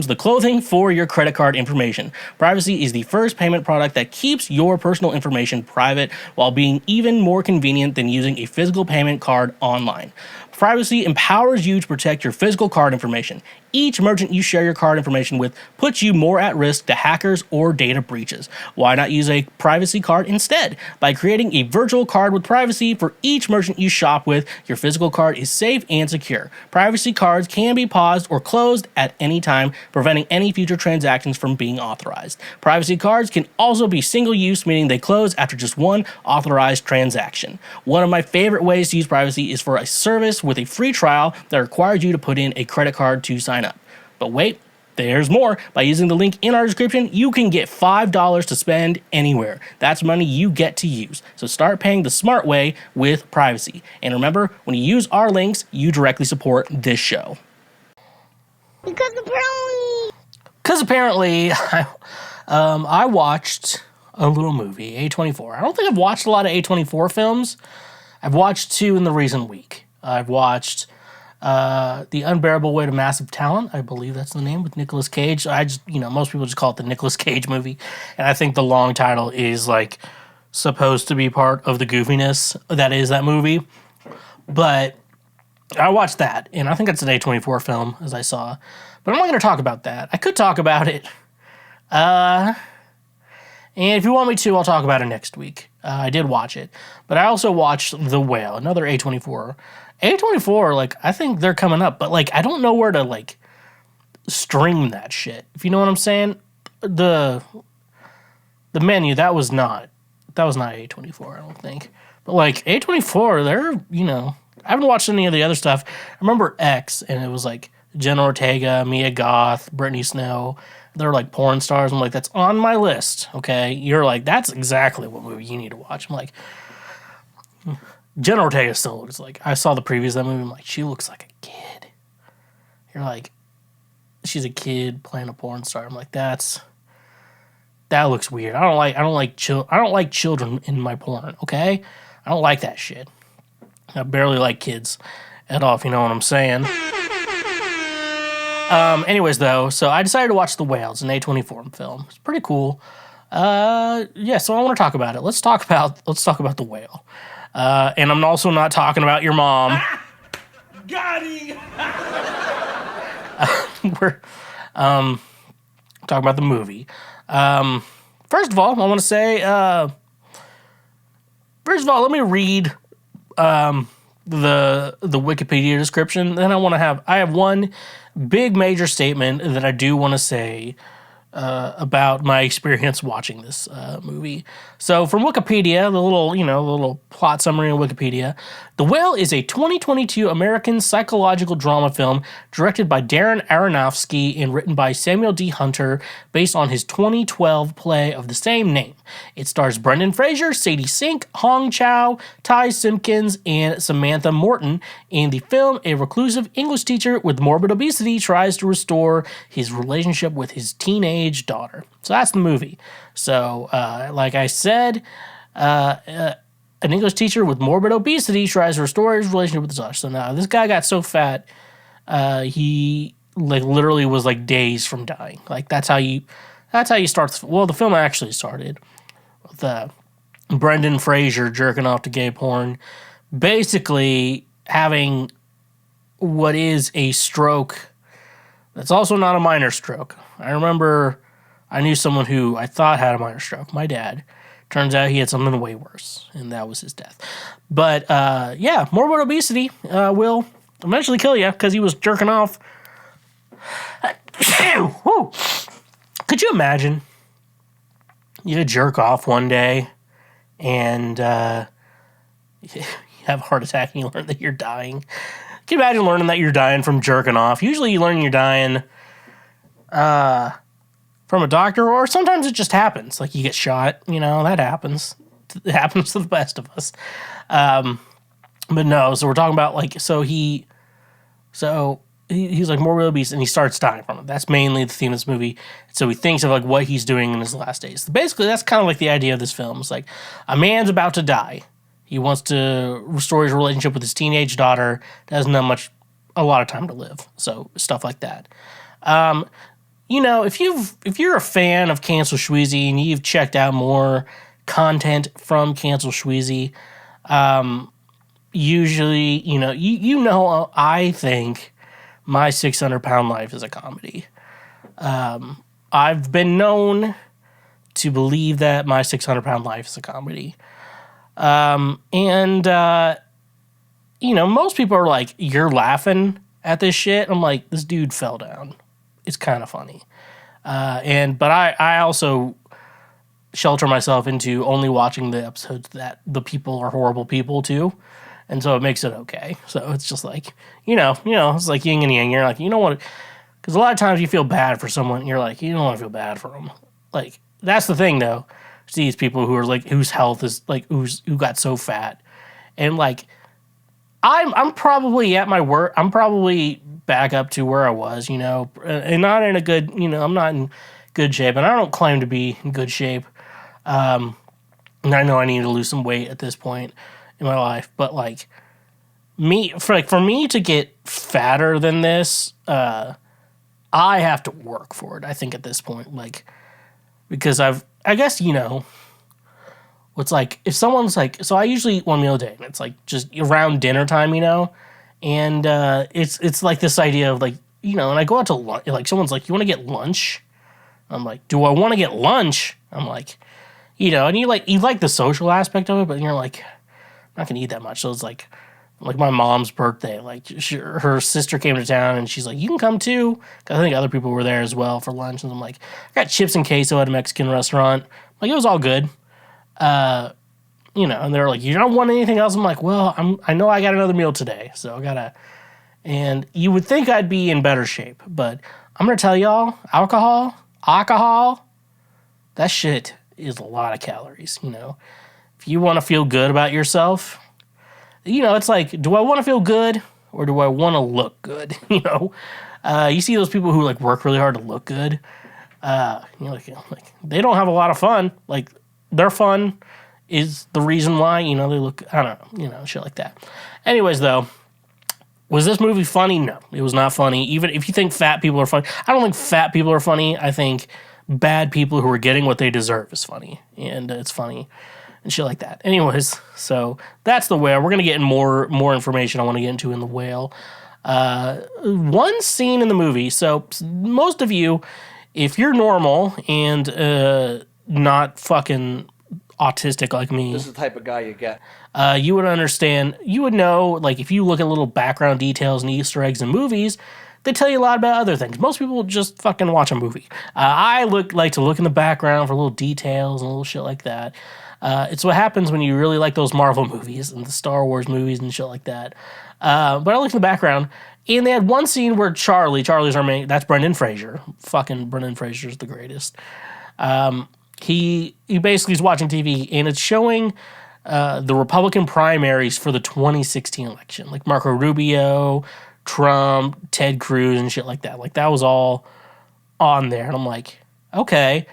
the clothing for your credit card information. Privacy is the first payment product that keeps your personal information private while being even more convenient than using a physical payment card online. Privacy empowers you to protect your physical card information. each merchant you share your card information with puts you more at risk to hackers or data breaches. Why not use a privacy card instead? By creating a virtual card with privacy for each merchant you shop with, your physical card is safe and secure. Privacy cards can be paused or closed at any time, preventing any future transactions from being authorized. Privacy cards can also be single-use, meaning they close after just one authorized transaction. One of my favorite ways to use privacy is for a service with a free trial that requires you to put in a credit card to sign up. But wait, there's more. By using the link in our description, you can get $5 to spend anywhere. That's money you get to use. So start paying the smart way with privacy. And remember, when you use our links, you directly support this show. Because apparently, I watched a little movie, A24. I don't think I've watched a lot of A24 films. I've watched 2 in the recent week. I've watched The Unbearable Weight of Massive Talent. I believe that's the name, with Nicolas Cage. Most people just call it the Nicolas Cage movie. And I think the long title is, like, supposed to be part of the goofiness that is that movie. But I watched that, and I think it's an A24 film, as I saw. But I'm not going to talk about that. I could talk about it. And if you want me to, I'll talk about it next week. I did watch it. But I also watched The Whale, another A24. A24, like, I think they're coming up. But, like, I don't know where to, like, stream that shit. If you know what I'm saying? The menu, that was not A24, I don't think. But, like, A24, they're, I haven't watched any of the other stuff. I remember X, and it was, like, Jenna Ortega, Mia Goth, Brittany Snow. They're like porn stars. I'm like, that's on my list, okay? You're like, that's exactly what movie you need to watch. I'm like, Jenna Ortega still looks like, I saw the previews of that movie. I'm like, she looks like a kid. You're like, she's a kid playing a porn star. I'm like, that looks weird. I don't like children in my porn, okay? I don't like that shit. I barely like kids at all, if you know what I'm saying. Anyways, though, so I decided to watch The Whale. It's an A24 film. It's pretty cool. So I want to talk about it. Let's talk about The Whale. And I'm also not talking about your mom. Got him! We're talking about the movie. First of all, I want to say, let me read the Wikipedia description. Then I have one big major statement that I do want to say about my experience watching this movie. So from Wikipedia, the little plot summary on Wikipedia, The Whale is a 2022 American psychological drama film directed by Darren Aronofsky and written by Samuel D. Hunter, based on his 2012 play of the same name. It stars Brendan Fraser, Sadie Sink, Hong Chow, Ty Simpkins, and Samantha Morton. In the film, a reclusive English teacher with morbid obesity tries to restore his relationship with his teenage daughter. So that's the movie. So, like I said, an English teacher with morbid obesity tries to restore his relationship with his daughter. So now this guy got so fat, he literally was days from dying. That's how you start. Well, the film actually started with Brendan Fraser jerking off to gay porn, basically having what is a stroke. That's also not a minor stroke. I remember I knew someone who I thought had a minor stroke. My dad. Turns out he had something way worse, and that was his death. But, morbid obesity will eventually kill you because he was jerking off. Could you imagine? You jerk off one day, and you have a heart attack, and you learn that you're dying. Can you imagine learning that you're dying from jerking off? Usually you learn you're dying from a doctor, or sometimes it just happens. Like you get shot, that happens. It happens to the best of us. But no, so we're talking about he's morbid obese and he starts dying from it. That's mainly the theme of this movie. So he thinks of what he's doing in his last days. Basically, that's kind of the idea of this film. It's like a man's about to die. He wants to restore his relationship with his teenage daughter. Doesn't have a lot of time to live. So stuff like that. If you're a fan of Cancel Schweezy and you've checked out more content from Cancel Schweezy, usually, I think My 600-Pound Life is a comedy. I've been known to believe that My 600-Pound Life is a comedy. Most people are like, you're laughing at this shit. I'm like, this dude fell down. It's kind of funny. But I also shelter myself into only watching the episodes that the people are horrible people too. And so it makes it okay. So it's just like, it's like yin and yang. You're like, you don't want to, because a lot of times you feel bad for someone. You're like, you don't want to feel bad for them. Like, that's the thing though. These people who are like, whose health is like, who got so fat. And like, I'm probably at my work. I'm probably back up to where I was, and not in a good, I'm not in good shape, and I don't claim to be in good shape. And I know I need to lose some weight at this point in my life, but like for me to get fatter than this, I have to work for it. I think at this point, like, because I guess, it's like if someone's like, so I usually eat one meal a day, and it's like just around dinner time, and it's like this idea of like, and I go out to lunch, like someone's like, you want to get lunch? I'm like, do I want to get lunch? I'm like, and you like the social aspect of it, but you're like, I'm not gonna eat that much. So it's like my mom's birthday, like her sister came to town, and she's like, you can come too. 'Cause I think other people were there as well for lunch, and I'm like, I got chips and queso at a Mexican restaurant. Like, it was all good. And they're like, you don't want anything else? I'm like, well, I know I got another meal today, so I gotta. And you would think I'd be in better shape, but I'm gonna tell y'all, alcohol, that shit is a lot of calories. If you want to feel good about yourself, it's like, do I want to feel good or do I want to look good? You see those people who like work really hard to look good. Like they don't have a lot of fun. Like, their fun is the reason why, they look, I don't know, shit like that. Anyways, though, was this movie funny? No, it was not funny. Even if you think fat people are funny, I don't think fat people are funny. I think bad people who are getting what they deserve is funny. And it's funny and shit like that. Anyways, so that's The Whale. We're going to get in more information I want to get into in The Whale. One scene in the movie. So most of you, if you're normal and not fucking autistic like me, this is the type of guy you get. You would understand, you would know, like, if you look at little background details and Easter eggs in movies, they tell you a lot about other things. Most people just fucking watch a movie. I like to look in the background for little details and little shit like that. It's what happens when you really like those Marvel movies and the Star Wars movies and shit like that. But I looked in the background, and they had one scene where Charlie's our main, that's Brendan Fraser. Fucking Brendan Fraser's the greatest. He basically is watching TV, and it's showing the Republican primaries for the 2016 election, like Marco Rubio, Trump, Ted Cruz, and shit like that. Like, that was all on there, and I'm like, okay,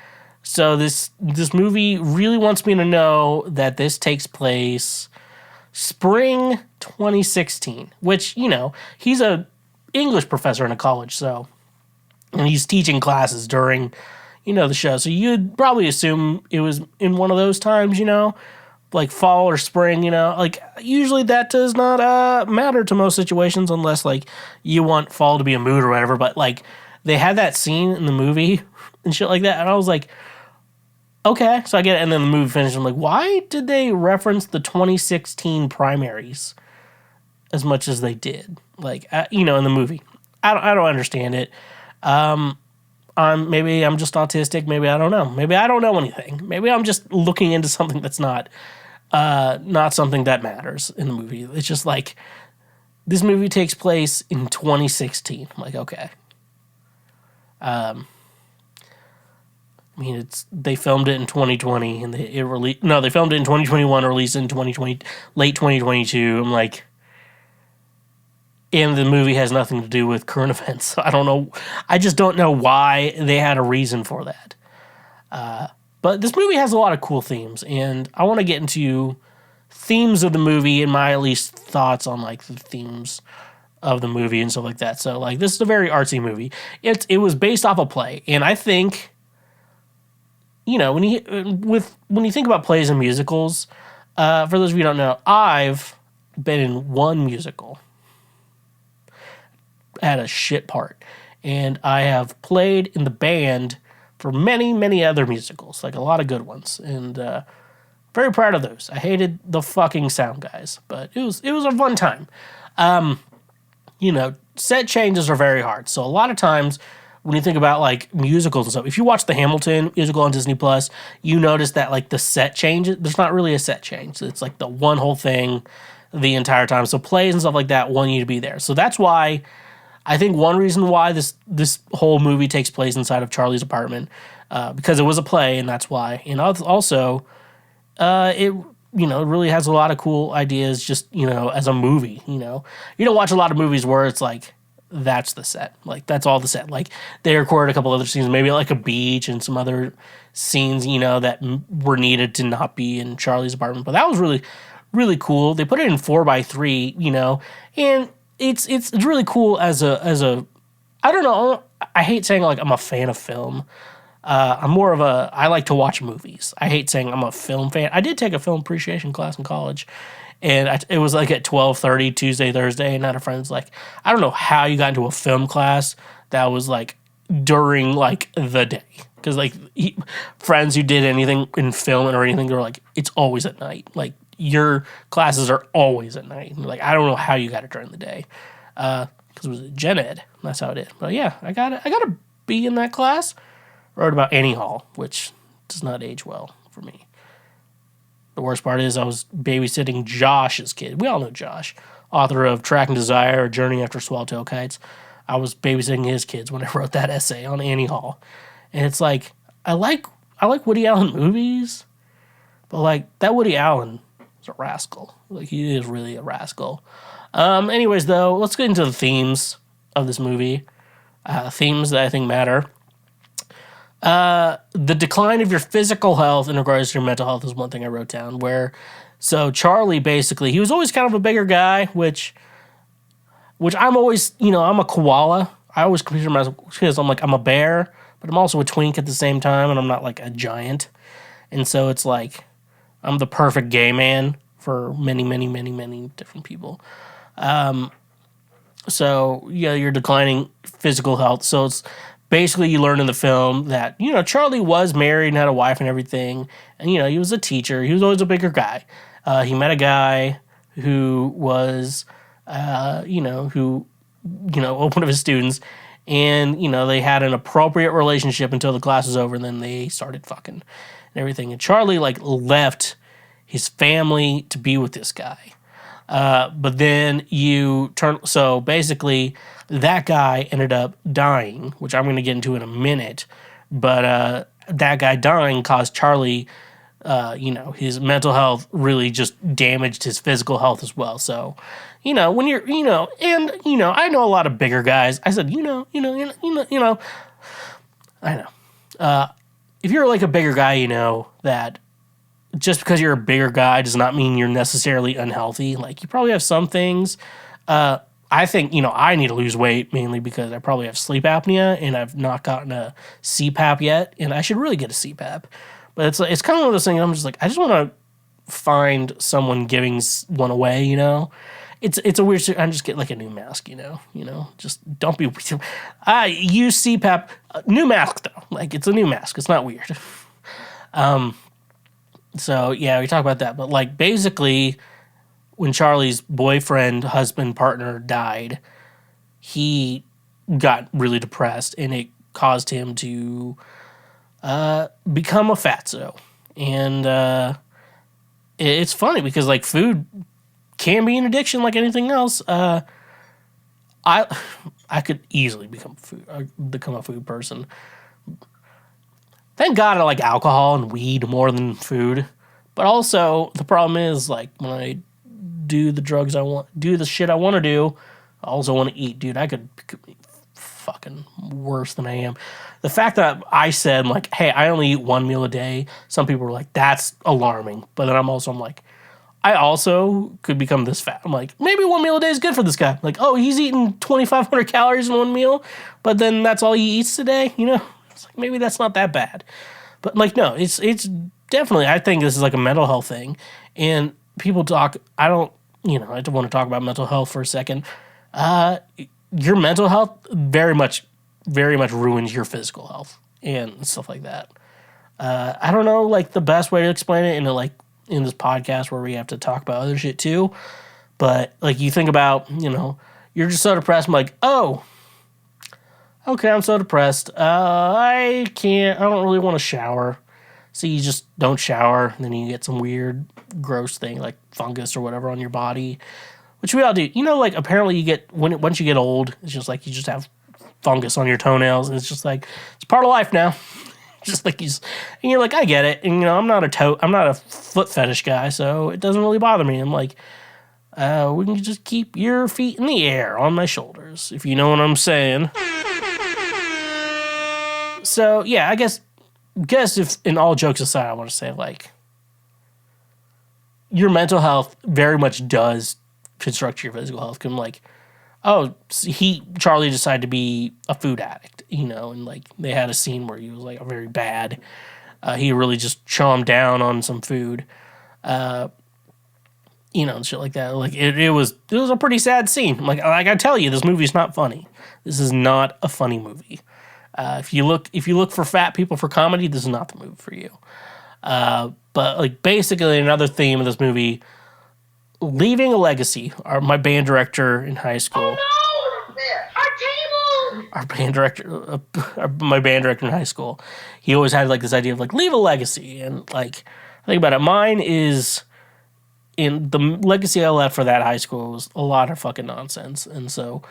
so this movie really wants me to know that this takes place spring 2016, which, he's a English professor in a college, so, and he's teaching classes during the show. So you'd probably assume it was in one of those times, like fall or spring, like usually that does not matter to most situations unless like you want fall to be a mood or whatever. But like they had that scene in the movie and shit like that. And I was like, okay, so I get it. And then the movie finished. I'm like, why did they reference the 2016 primaries as much as they did? Like, in the movie, I don't understand it. Maybe I'm just autistic. Maybe I don't know. Maybe I don't know anything. Maybe I'm just looking into something that's not something that matters in the movie. It's just like, this movie takes place in 2016. I'm like, okay. They filmed it in 2020 and they filmed it in 2021, released it in 2020, late 2022. I'm like, and the movie has nothing to do with current events. So I don't know. I just don't know why they had a reason for that. But this movie has a lot of cool themes, and I want to get into themes of the movie and my at least thoughts on like the themes of the movie and stuff like that. So like, this is a very artsy movie. It was based off a play, and I think, when you think about plays and musicals, for those of you who don't know, I've been in one musical. had a shit part. And I have played in the band for many, many other musicals, like a lot of good ones. And very proud of those. I hated the fucking sound guys, but it was a fun time. Set changes are very hard. So a lot of times when you think about like musicals and stuff, if you watch the Hamilton musical on Disney Plus, you notice that like the set changes. There's not really a set change. It's like the one whole thing the entire time. So plays and stuff like that want you to be there. So that's why I think one reason why this whole movie takes place inside of Charlie's apartment, because it was a play, and that's why. And also, it really has a lot of cool ideas just, as a movie, You don't watch a lot of movies where it's like, that's the set. Like, that's all the set. Like, they recorded a couple other scenes, maybe like a beach and some other scenes, that were needed to not be in Charlie's apartment. But that was really, really cool. They put it in 4:3, and it's really cool as a I don't know. I hate saying like I'm a fan of film. I'm more of I like to watch movies. I hate saying I'm a film fan. I did take a film appreciation class in college, and it was like at 12:30 Tuesday, Thursday, and I had a friend's like, I don't know how you got into a film class that was like during like the day. Because like friends who did anything in film or anything, they were like, it's always at night. Like your classes are always at night. And like I don't know how you got it during the day. Because it was gen ed. That's how it is. But yeah, I got a B in that class. Wrote about Annie Hall, which does not age well for me. The worst part is I was babysitting Josh's kid. We all know Josh, author of Track and Desire or Journey After Swallowtail Kites. I was babysitting his kids when I wrote that essay on Annie Hall. And it's like, I like Woody Allen movies, but like that Woody Allen is a rascal. Like he is really a rascal. Anyways, though, let's get into the themes of this movie. Themes that I think matter. The decline of your physical health in regards to your mental health is one thing I wrote down. So Charlie basically, he was always kind of a bigger guy, which I'm always, I'm a koala. I always consider myself because I'm a bear, but I'm also a twink at the same time, and I'm not like a giant. And so it's like I'm the perfect gay man for many, many, many, many different people. So yeah, you're declining physical health. So it's basically you learn in the film that, Charlie was married and had a wife and everything. And, he was a teacher. He was always a bigger guy. He met a guy who was, who opened up his students. And, they had an appropriate relationship until the class was over. And then they started fucking and everything. And Charlie, left his family to be with this guy. But then so basically that guy ended up dying, which I'm going to get into in a minute. But that guy dying caused Charlie, his mental health really just damaged his physical health as well. So, when you're, and, I know a lot of bigger guys. I said, I know. If you're like a bigger guy, that just because you're a bigger guy does not mean you're necessarily unhealthy. Like, you probably have some things. I think, I need to lose weight mainly because I probably have sleep apnea and I've not gotten a CPAP yet. And I should really get a CPAP. But it's kind of one of those things I'm just like, I just want to find someone giving one away, It's a weird, I just get like a new mask, just don't be, I use CPAP, new mask though. Like, it's a new mask. It's not weird. So, yeah, we talk about that. But, basically, when Charlie's boyfriend, husband, partner died, he got really depressed, and it caused him to become a fatso. And it's funny because, food can be an addiction like anything else. I could easily become a food person. Thank God I like alcohol and weed more than food. But also, the problem is, when I do the drugs I want, do the shit I want to do, I also want to eat. Dude, I could be fucking worse than I am. The fact that I said, hey, I only eat one meal a day, some people were like, that's alarming. But then I'm like, I also could become this fat. I'm like, maybe one meal a day is good for this guy. Oh, he's eating 2,500 calories in one meal, but then that's all he eats today, It's like, maybe that's not that bad. But, no, it's definitely, I think this is a mental health thing. And people talk, I don't want to talk about mental health for a second. your mental health very much ruins your physical health and stuff like that. I don't know, like, the best way to explain it in this podcast where we have to talk about other shit too. But, like, you think about, you're just so depressed. I'm like, oh, okay, I'm so depressed. I don't really want to shower. So you just don't shower, and then you get some weird, gross thing like fungus or whatever on your body, which we all do. Like, apparently you get, once you get old, it's just like you just have fungus on your toenails, and it's just like, it's part of life now. Just like and you're like, I get it. And, I'm not a foot fetish guy, so it doesn't really bother me. I'm like, we can just keep your feet in the air on my shoulders, if you know what I'm saying. So, yeah, I guess if, in all jokes aside, I want to say, like, your mental health very much does construct your physical health. Because, like, Charlie decided to be a food addict, and, like, they had a scene where he was, like, very bad. He really just chomped down on some food, and shit like that. Like, it was a pretty sad scene. Like I tell you, this movie's not funny. This is not a funny movie. If you look for fat people for comedy, this is not the movie for you. But, like, basically another theme of this movie, leaving a legacy. My band director in high school. Oh no! Our table! Our band director, my band director in high school, he always had, like, this idea of, like, leave a legacy. And, like, think about it. Mine is, in the legacy I left for that high school was a lot of fucking nonsense. And so,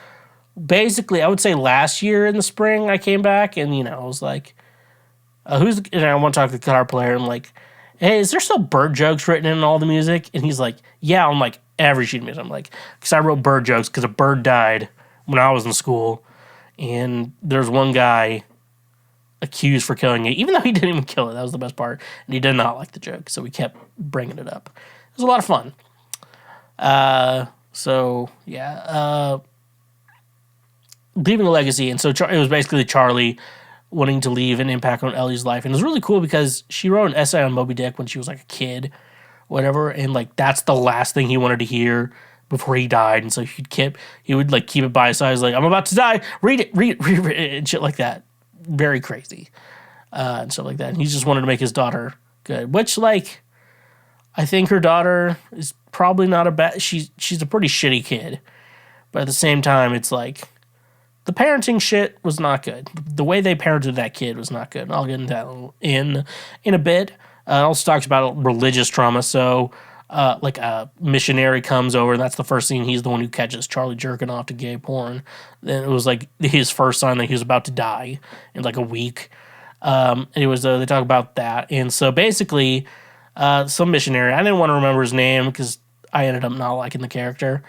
basically, I would say last year in the spring I came back and, I was like, and I want to talk to the guitar player. I'm like, hey, is there still bird jokes written in all the music? And he's like, yeah. I'm like, every sheet of music. I'm like, because I wrote bird jokes because a bird died when I was in school. And there's one guy accused for killing it, even though he didn't even kill it. That was the best part. And he did not like the joke, so we kept bringing it up. It was a lot of fun. So, yeah. Leaving a legacy. And so it was basically Charlie wanting to leave an impact on Ellie's life. And it was really cool because she wrote an essay on Moby Dick when she was, like, a kid, whatever. And, like, that's the last thing he wanted to hear before he died. And so he would, like, keep it by his side. He's like, I'm about to die. Read it, and shit like that. Very crazy. And stuff like that. And he just wanted to make his daughter good. Which, like, I think her daughter is probably not a bad... She's a pretty shitty kid. But at the same time, it's like... The parenting shit was not good. The way they parented that kid was not good. I'll get into that in a bit. It also talks about religious trauma. So, like, a missionary comes over, and that's the first scene. He's the one who catches Charlie jerking off to gay porn. Then it was, like, his first sign that he was about to die in, like, a week. They talk about that. And so, basically, some missionary, I didn't want to remember his name because I ended up not liking the character.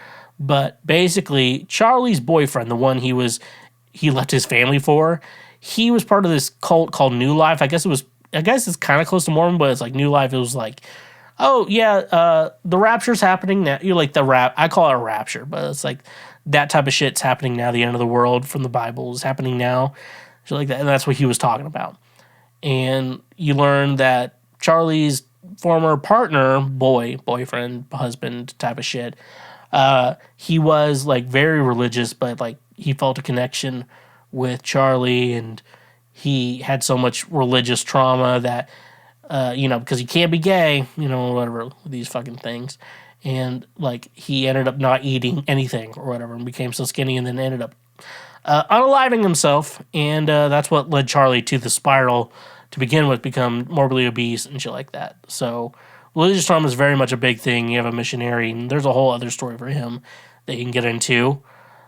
But basically, Charlie's boyfriend, the one he left his family for, he was part of this cult called New Life. I guess it's kind of close to Mormon, but it's like New Life. It was like, oh yeah, the rapture's happening now. You're like I call it a rapture, but it's like that type of shit's happening now. The end of the world from the Bible is happening now, so like that, and that's what he was talking about. And you learn that Charlie's former partner, boyfriend, husband type of shit. He was, like, very religious, but, like, he felt a connection with Charlie, and he had so much religious trauma that, because he can't be gay, whatever, with these fucking things. And, like, he ended up not eating anything or whatever and became so skinny and then ended up unaliving himself. And that's what led Charlie to the spiral to begin with, become morbidly obese and shit like that. So... religious trauma is very much a big thing. You have a missionary, and there's a whole other story for him that you can get into.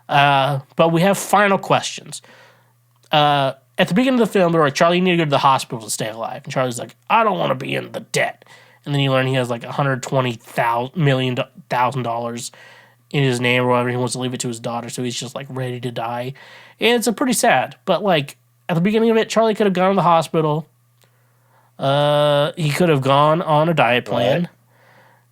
But we have final questions. At the beginning of the film, they're like, Charlie, you need to go to the hospital to stay alive. And Charlie's like, I don't want to be in the debt. And then you learn he has like $120 million in his name or whatever. He wants to leave it to his daughter, so he's just like ready to die. And it's a pretty sad. But like at the beginning of it, Charlie could have gone to the hospital. He could have gone on a diet plan,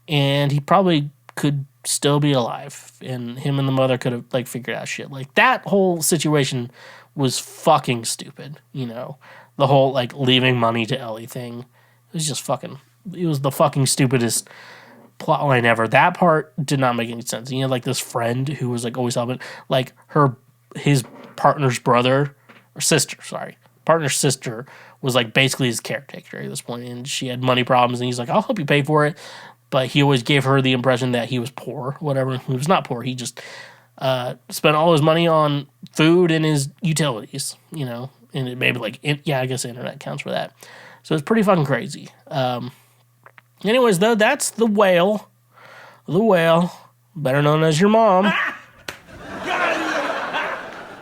and he probably could still be alive. And him and the mother could have like figured out shit. Like that whole situation was fucking stupid. The whole like leaving money to Ellie thing. It was just fucking. It was the fucking stupidest plotline ever. That part did not make any sense. Like this friend who was like always helping, like her his partner's brother or sister, sorry, partner's sister was like basically his caretaker at this point, and she had money problems, and he's like, I'll help you pay for it. But he always gave her the impression that he was poor, whatever. He was not poor. He just spent all his money on food and his utilities, you know, and it maybe like, I guess the internet counts for that. So it's pretty fucking crazy. Anyways, though, that's The Whale. The Whale, better known as your mom.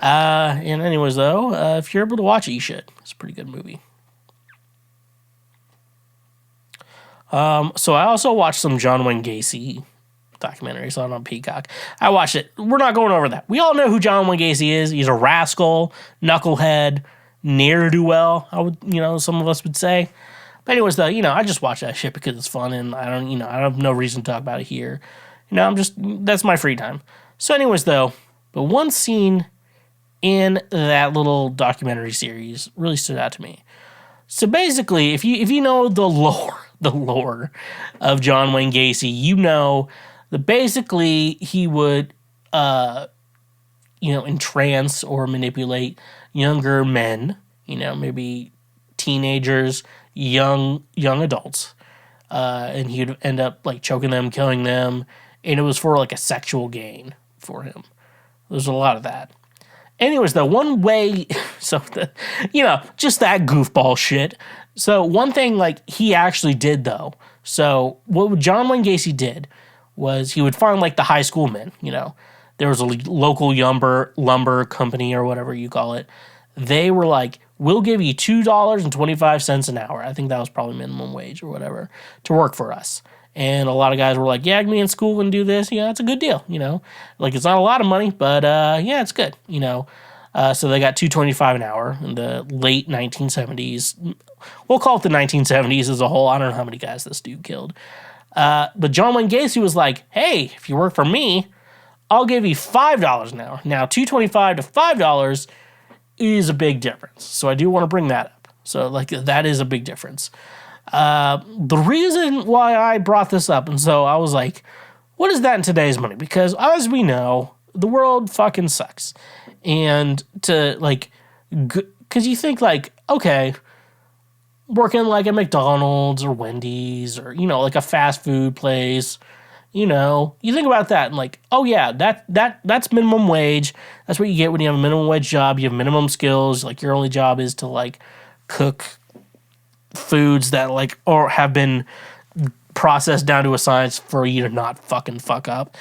And anyways, though, if you're able to watch it, you should. It's a pretty good movie. So I also watched some John Wayne Gacy documentary, saw it on Peacock. I watched it. We're not going over that. We all know who John Wayne Gacy is. He's a rascal, knucklehead, ne'er-do-well, some of us would say. But anyways, though, I just watch that shit because it's fun, and I have no reason to talk about it here. That's my free time. So anyways, though, but one scene in that little documentary series really stood out to me. So basically, if you know the lore of John Wayne Gacy, you know that basically he would, entrance or manipulate younger men, maybe teenagers, young adults, and he'd end up like choking them, killing them, and it was for like a sexual gain for him. There's a lot of that. Anyways, though, one way, just that goofball shit. So one thing, like, he actually did, though. So what John Wayne Gacy did was he would find, like, the high school men, There was a local lumber company or whatever you call it. They were like, we'll give you $2.25 an hour. I think that was probably minimum wage or whatever to work for us. And a lot of guys were like, yeah, me in school and do this. Yeah, it's a good deal, Like, it's not a lot of money, but, yeah, it's good, So they got $2.25 an hour in the late 1970s. We'll call it the 1970s as a whole. I don't know how many guys this dude killed. But John Wayne Gacy was like, hey, if you work for me, I'll give you $5 an hour. Now, $2.25 to $5 is a big difference. So I do want to bring that up. So, like, that is a big difference. The reason why I brought this up, and so I was like, what is that in today's money? Because as we know, the world fucking sucks. And because you think like, okay, working like a McDonald's or Wendy's or, like a fast food place, you think about that and like, oh yeah, that's minimum wage. That's what you get when you have a minimum wage job. You have minimum skills. Like your only job is to like cook foods that like or have been processed down to a science for you to not fucking fuck up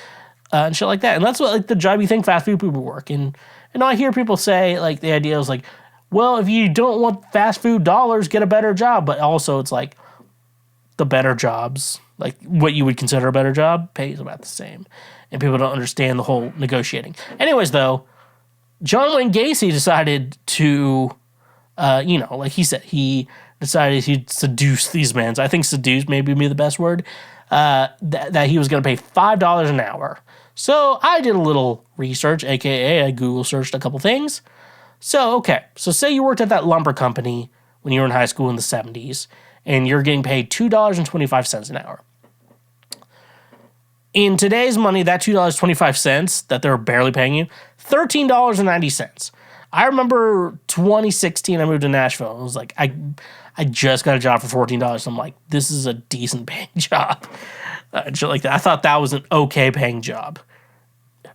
and shit like that. And that's what like the job you think fast food people work. And I hear people say like the idea is like, well, if you don't want fast food dollars, get a better job. But also it's like the better jobs, like what you would consider a better job, pays about the same. And people don't understand the whole negotiating. Anyways, though, John Wayne Gacy decided to, like he said, he decided he'd seduce these men. I think seduce maybe be the best word. That he was going to pay $5 an hour. So I did a little research, aka I Google searched a couple things. So say you worked at that lumber company when you were in high school in the 70s, and you're getting paid $2.25 an hour. In today's money, that $2.25 that they're barely paying you, $13.90. I remember 2016, I moved to Nashville. It was like, I just got a job for $14. I'm like, this is a decent paying job. Like that. I thought that was an okay paying job.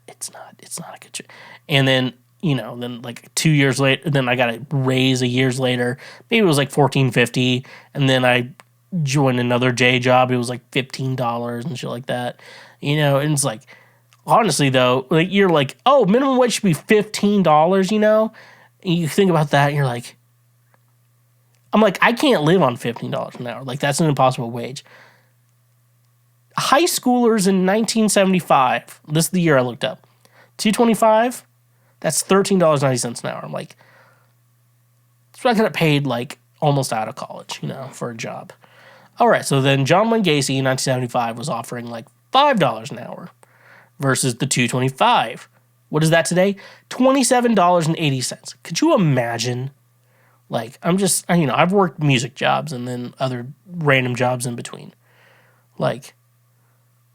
It's not a good job. And then, then like 2 years later, then I got a raise a years later. Maybe it was like $14.50. And then I joined another day job. It was like $15 and shit like that. And it's like, honestly though, like you're like, oh, minimum wage should be $15, And you think about that and you're like, I'm like, I can't live on $15 an hour. Like that's an impossible wage. High schoolers in 1975, this is the year I looked up, $2.25, that's $13.90 an hour. I'm like, that's what I got paid like almost out of college, for a job. All right, so then John Wayne Gacy in 1975 was offering like $5 an hour versus the $2.25. What is that today? $27.80. Could you imagine? Like, I've worked music jobs and then other random jobs in between. Like,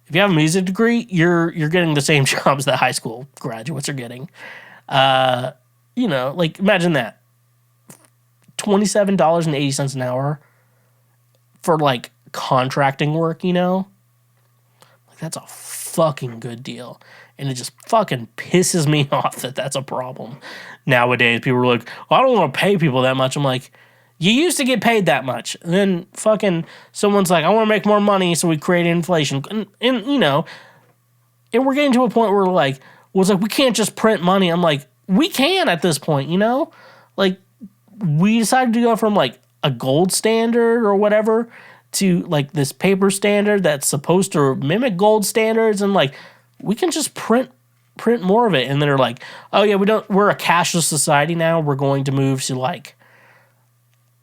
if you have a music degree, you're getting the same jobs that high school graduates are getting. Like imagine that. $27.80 an hour for like contracting work, Like that's a fucking good deal. And it just fucking pisses me off that that's a problem. Nowadays, people are like, I don't want to pay people that much. I'm like, you used to get paid that much. And then fucking someone's like, I want to make more money, so we create inflation. And and we're getting to a point where like, well, it's like, we can't just print money. I'm like, we can at this point, Like, we decided to go from like a gold standard or whatever to like this paper standard that's supposed to mimic gold standards, and like we can just print more of it. And then they're like, oh yeah, we're a cashless society now, we're going to move to like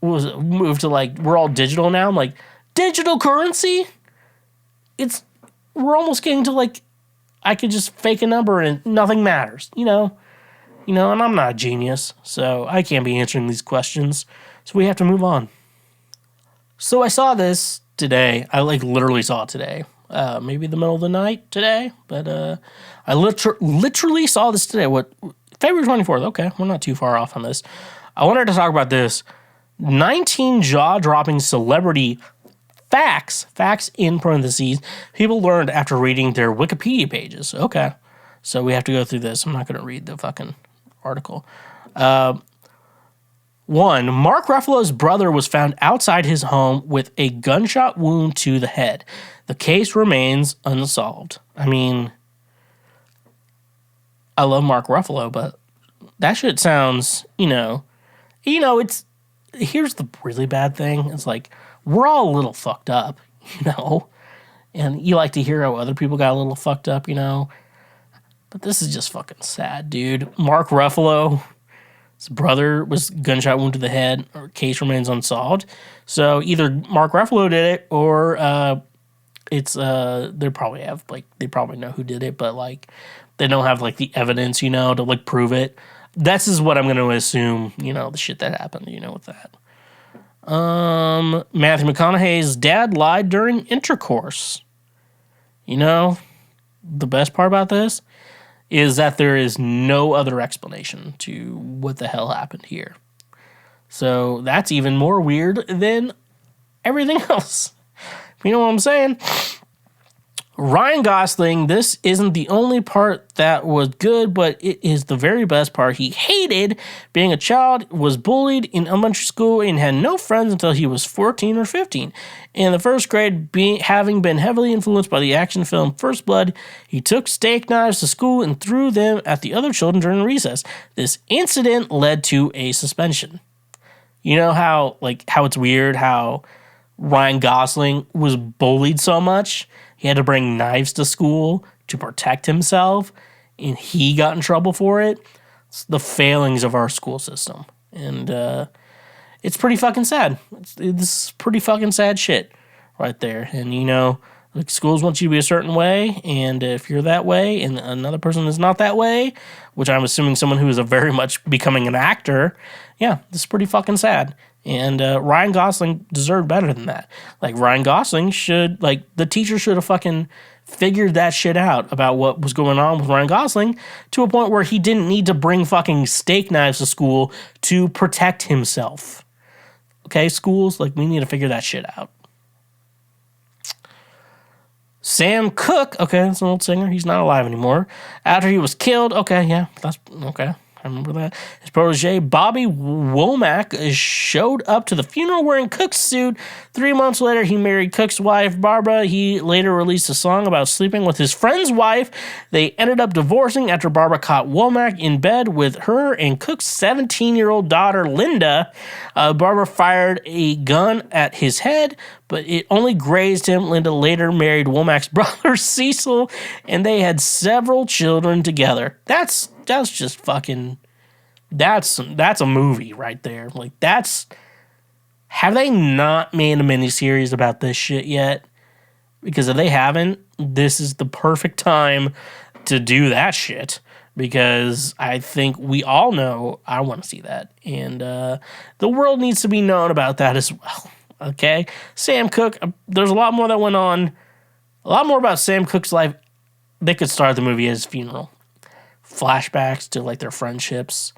we're all digital now. I'm like, digital currency? We're almost getting to like I could just fake a number and nothing matters, and I'm not a genius, so I can't be answering these questions. So we have to move on. So I saw this today. I like literally saw it today. Maybe the middle of the night today, but I literally saw this today. What, February 24th? Okay, we're not too far off on this. I wanted to talk about this. 19 jaw-dropping celebrity facts in parentheses, people learned after reading their Wikipedia pages. Okay, so we have to go through this. I'm not going to read the fucking article. 1. Mark Ruffalo's brother was found outside his home with a gunshot wound to the head. The case remains unsolved. I mean, I love Mark Ruffalo, but that shit sounds, it's, here's the really bad thing. It's like, we're all a little fucked up, and you like to hear how other people got a little fucked up, but this is just fucking sad, dude. Mark Ruffalo, his brother was gunshot wound to the head, or case remains unsolved. So either Mark Ruffalo did it, or they probably know who did it, but like they don't have like the evidence, to like prove it. This is what I'm going to assume, the shit that happened, with that. Matthew McConaughey's dad lied during intercourse. The best part about this is that there is no other explanation to what the hell happened here. So that's even more weird than everything else. You know what I'm saying? Ryan Gosling, this isn't the only part that was good, but it is the very best part. He hated being a child, was bullied in elementary school, and had no friends until he was 14 or 15. In the first grade, having been heavily influenced by the action film First Blood, he took steak knives to school and threw them at the other children during recess. This incident led to a suspension. You know how it's weird how Ryan Gosling was bullied so much? He had to bring knives to school to protect himself, and he got in trouble for it. It's the failings of our school system. And it's pretty fucking sad. This is pretty fucking sad shit right there. And, like schools want you to be a certain way, and if you're that way and another person is not that way, which I'm assuming someone who is very much becoming an actor, yeah, this is pretty fucking sad. And Ryan Gosling deserved better than that. Like, Ryan Gosling the teacher should have fucking figured that shit out about what was going on with Ryan Gosling to a point where he didn't need to bring fucking steak knives to school to protect himself. Okay, schools, we need to figure that shit out. Sam Cooke, okay, that's an old singer. He's not alive anymore. After he was killed, okay, yeah, that's okay. I remember that. His protege, Bobby Womack, showed up to the funeral wearing Cook's suit. 3 months later, he married Cook's wife, Barbara. He later released a song about sleeping with his friend's wife. They ended up divorcing after Barbara caught Womack in bed with her and Cook's 17-year-old daughter, Linda. Barbara fired a gun at his head, but it only grazed him. Linda later married Womack's brother, Cecil, and they had several children together. That's just fucking, that's a movie right there. Have they not made a miniseries about this shit yet? Because if they haven't, this is the perfect time to do that shit. Because I think we all know I want to see that. And the world needs to be known about that as well. Okay? Sam Cooke, there's a lot more that went on. A lot more about Sam Cooke's life. They could start the movie as funeral. flashbacks to like their friendships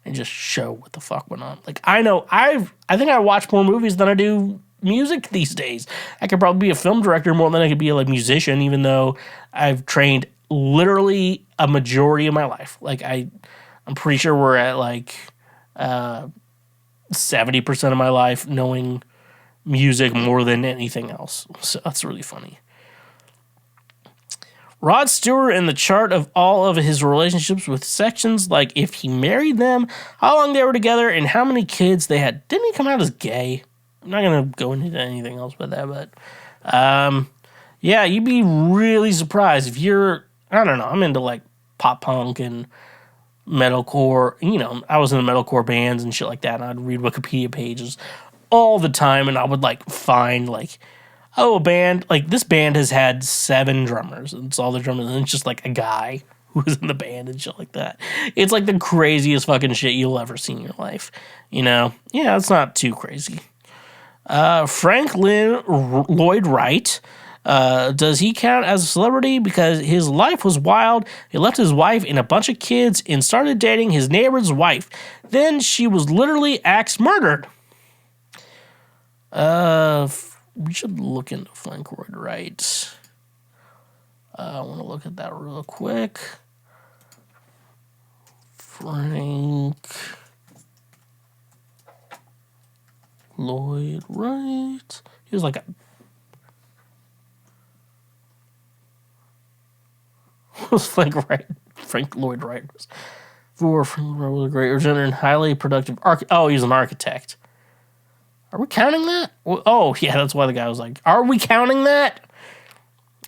and just show what the fuck went on. Like I know I think I watch more movies than I do music these days. I could probably be a film director more than I could be a musician, even though I've trained literally a majority of my life. Like I'm pretty sure we're at like 70% of my life knowing music more than anything else. So that's really funny. Rod Stewart in the chart of all of his relationships with sections like if he married them, how long they were together, and how many kids they had. Didn't he come out as gay? I'm not going to go into anything else with that, but yeah, you'd be really surprised if you're, I don't know, I'm into like pop punk and metalcore. You know, I was in the metalcore bands and shit like that, and I'd read Wikipedia pages all the time, and I would like find like, oh, a band, like this band has had 7 drummers, and it's all the drummers, and it's just like a guy who was in the band and shit like that. It's like the craziest fucking shit you'll ever see in your life, you know? Yeah, it's not too crazy. Franklin Lloyd Wright, does he count as a celebrity because his life was wild? He left his wife and a bunch of kids and started dating his neighbor's wife. Then she was literally axe murdered. We should look into Frank Lloyd Wright. I want to look at that real quick. Frank Lloyd Wright. He was like a... was Frank Lloyd Wright was... Frank was a great originator and highly productive... he's an architect. Are we counting that? Oh, yeah, that's why the guy was like, are we counting that?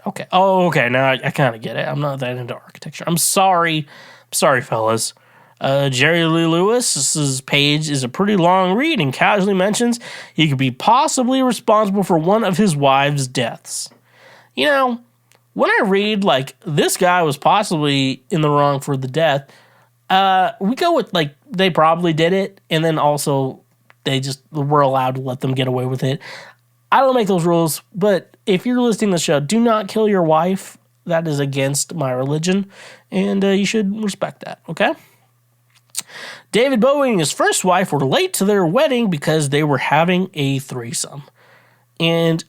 Okay. Oh, okay, now I kind of get it. I'm not that into architecture. I'm sorry, fellas. Jerry Lee Lewis's page is a pretty long read and casually mentions he could be possibly responsible for one of his wives' deaths. You know, when I read, like, this guy was possibly in the wrong for the death, we go with, like, they probably did it, and then also... they just were allowed to let them get away with it. I don't make those rules, but if you're listening to the show, do not kill your wife. That is against my religion, and you should respect that, okay? David Bowie and his first wife were late to their wedding because they were having a threesome. And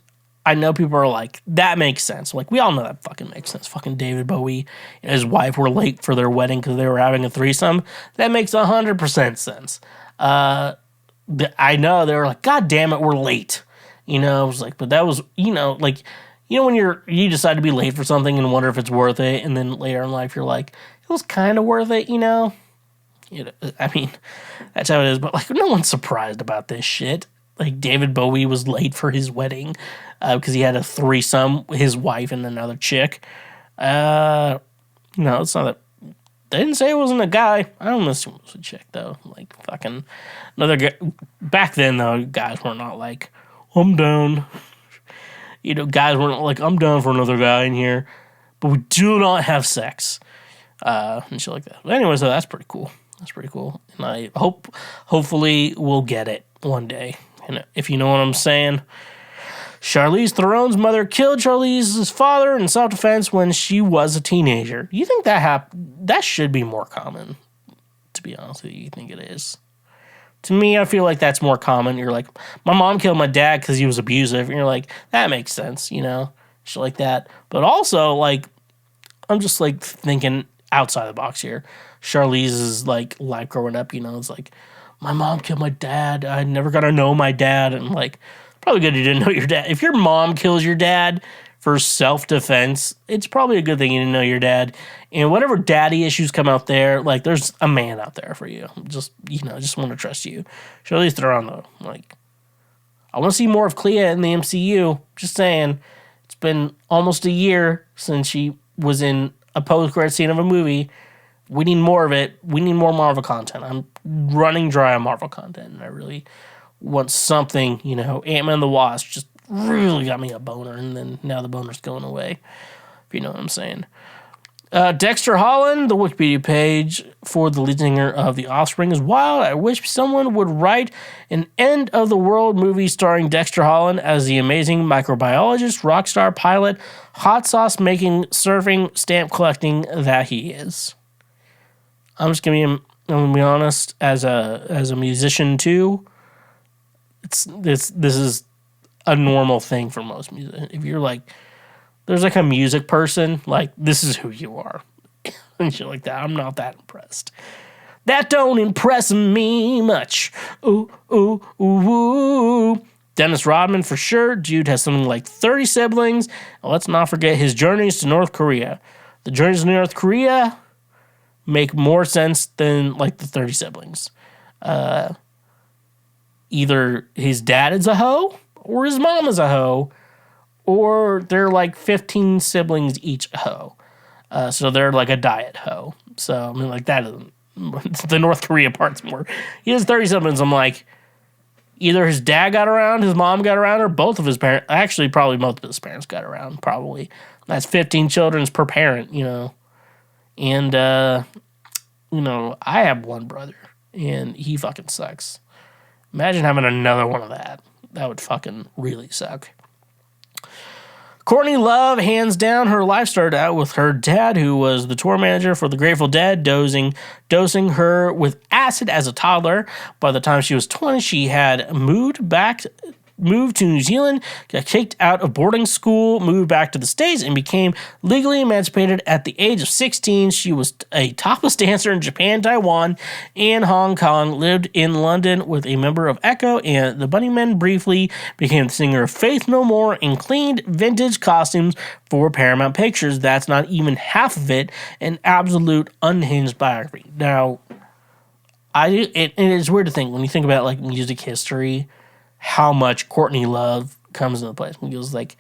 I know people are like, that makes sense. Like, we all know that fucking makes sense. Fucking David Bowie and his wife were late for their wedding because they were having a threesome. That makes 100% sense. I know they were like, God damn it, we're late. You know, I was like, but that was, you know, like, you know, when you decide to be late for something and wonder if it's worth it, and then later in life you're like, it was kind of worth it, you know? I mean, that's how it is, but like, no one's surprised about this shit. Like, David Bowie was late for his wedding because he had a threesome, his wife and another chick. No, it's not that. They didn't say it wasn't a guy. I don't assume it was a chick, though. Like, fucking another guy. Back then, though, guys were not like, I'm down. You know, guys weren't like, I'm down for another guy in here. But we do not have sex. And shit like that. But anyway, so that's pretty cool. That's pretty cool. And I hopefully we'll get it one day. And if you know what I'm saying. Charlize Theron's mother killed Charlize's father in self-defense when she was a teenager. You think that should be more common, to be honest with you. You think it is? To me, I feel like that's more common. You're like, my mom killed my dad because he was abusive. And you're like, that makes sense, you know? Shit like that. But also, like, I'm just, like, thinking outside the box here. Charlize's, like, life growing up, you know? It's like, my mom killed my dad. I never got to know my dad. And, like... probably good you didn't know your dad. If your mom kills your dad for self-defense, it's probably a good thing you didn't know your dad. And whatever daddy issues come out there, like, there's a man out there for you. Just, you know, just want to trust you. Charlize Theron, though, like, I want to see more of Clea in the MCU. Just saying. It's been almost a year since she was in a post-credit scene of a movie. We need more of it. We need more Marvel content. I'm running dry on Marvel content, and I really... want something, you know, Ant-Man and the Wasp just really got me a boner, and then now the boner's going away, if you know what I'm saying. Dexter Holland, the Wikipedia page for the lead singer of The Offspring is wild. I wish someone would write an end-of-the-world movie starring Dexter Holland as the amazing microbiologist, rock star, pilot, hot sauce-making, surfing, stamp collecting that he is. I'm gonna be honest, as a musician too, this is a normal thing for most music. If you're like, there's like a music person, like this is who you are, and shit like that. I'm not that impressed. That don't impress me much. Ooh, ooh, ooh, ooh. Dennis Rodman for sure. Dude has something like 30 siblings. And let's not forget his journeys to North Korea. The journeys to North Korea make more sense than like the 30 siblings. Either his dad is a hoe or his mom is a hoe, or they're like 15 siblings each a hoe. So they're like a diet hoe. So I mean, like that isn't the North Korea part's more. He has 30 siblings. I'm like, either his dad got around, his mom got around, or both of his parents. Actually, probably both of his parents got around. Probably that's 15 children per parent, you know. And you know, I have one brother, and he fucking sucks. Imagine having another one of that. That would fucking really suck. Courtney Love, hands down, her life started out with her dad, who was the tour manager for the Grateful Dead, dosing her with acid as a toddler. By the time she was 20, she had moved to New Zealand, got kicked out of boarding school, moved back to the States, and became legally emancipated at the age of 16. She was a topless dancer in Japan, Taiwan, and Hong Kong, lived in London with a member of Echo and the Bunnymen, briefly became the singer of Faith No More, and cleaned vintage costumes for Paramount Pictures. That's not even half of it, an absolute unhinged biography. Now, it is weird to think, when you think about like music history, how much Courtney Love comes into place. Because, like,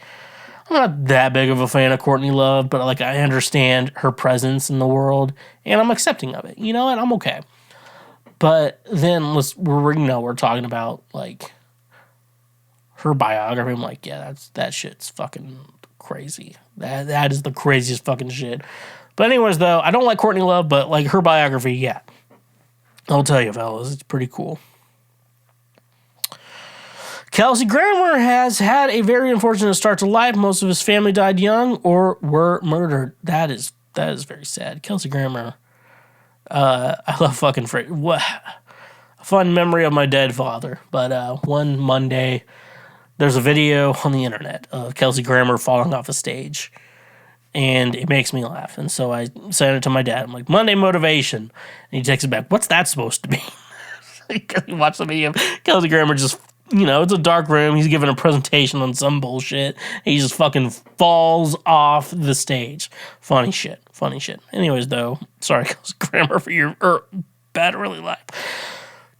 I'm not that big of a fan of Courtney Love, but, like, I understand her presence in the world, and I'm accepting of it. You know what? I'm okay. But then we're talking about, like, her biography. I'm like, yeah, that shit's fucking crazy. That is the craziest fucking shit. But anyways, though, I don't like Courtney Love, but, like, her biography, yeah. I'll tell you, fellas, it's pretty cool. Kelsey Grammer has had a very unfortunate start to life. Most of his family died young or were murdered. That is very sad. Kelsey Grammer, I love fucking what a fun memory of my dead father. But one Monday, there's a video on the internet of Kelsey Grammer falling off a stage, and it makes me laugh. And so I sent it to my dad. I'm like, Monday motivation, and he takes it back. What's that supposed to be? He watched the video. Kelsey Grammer just, you know, it's a dark room. He's giving a presentation on some bullshit. He just fucking falls off the stage. Funny shit. Anyways, though, sorry, Kelsey Grammer, for your bad early life.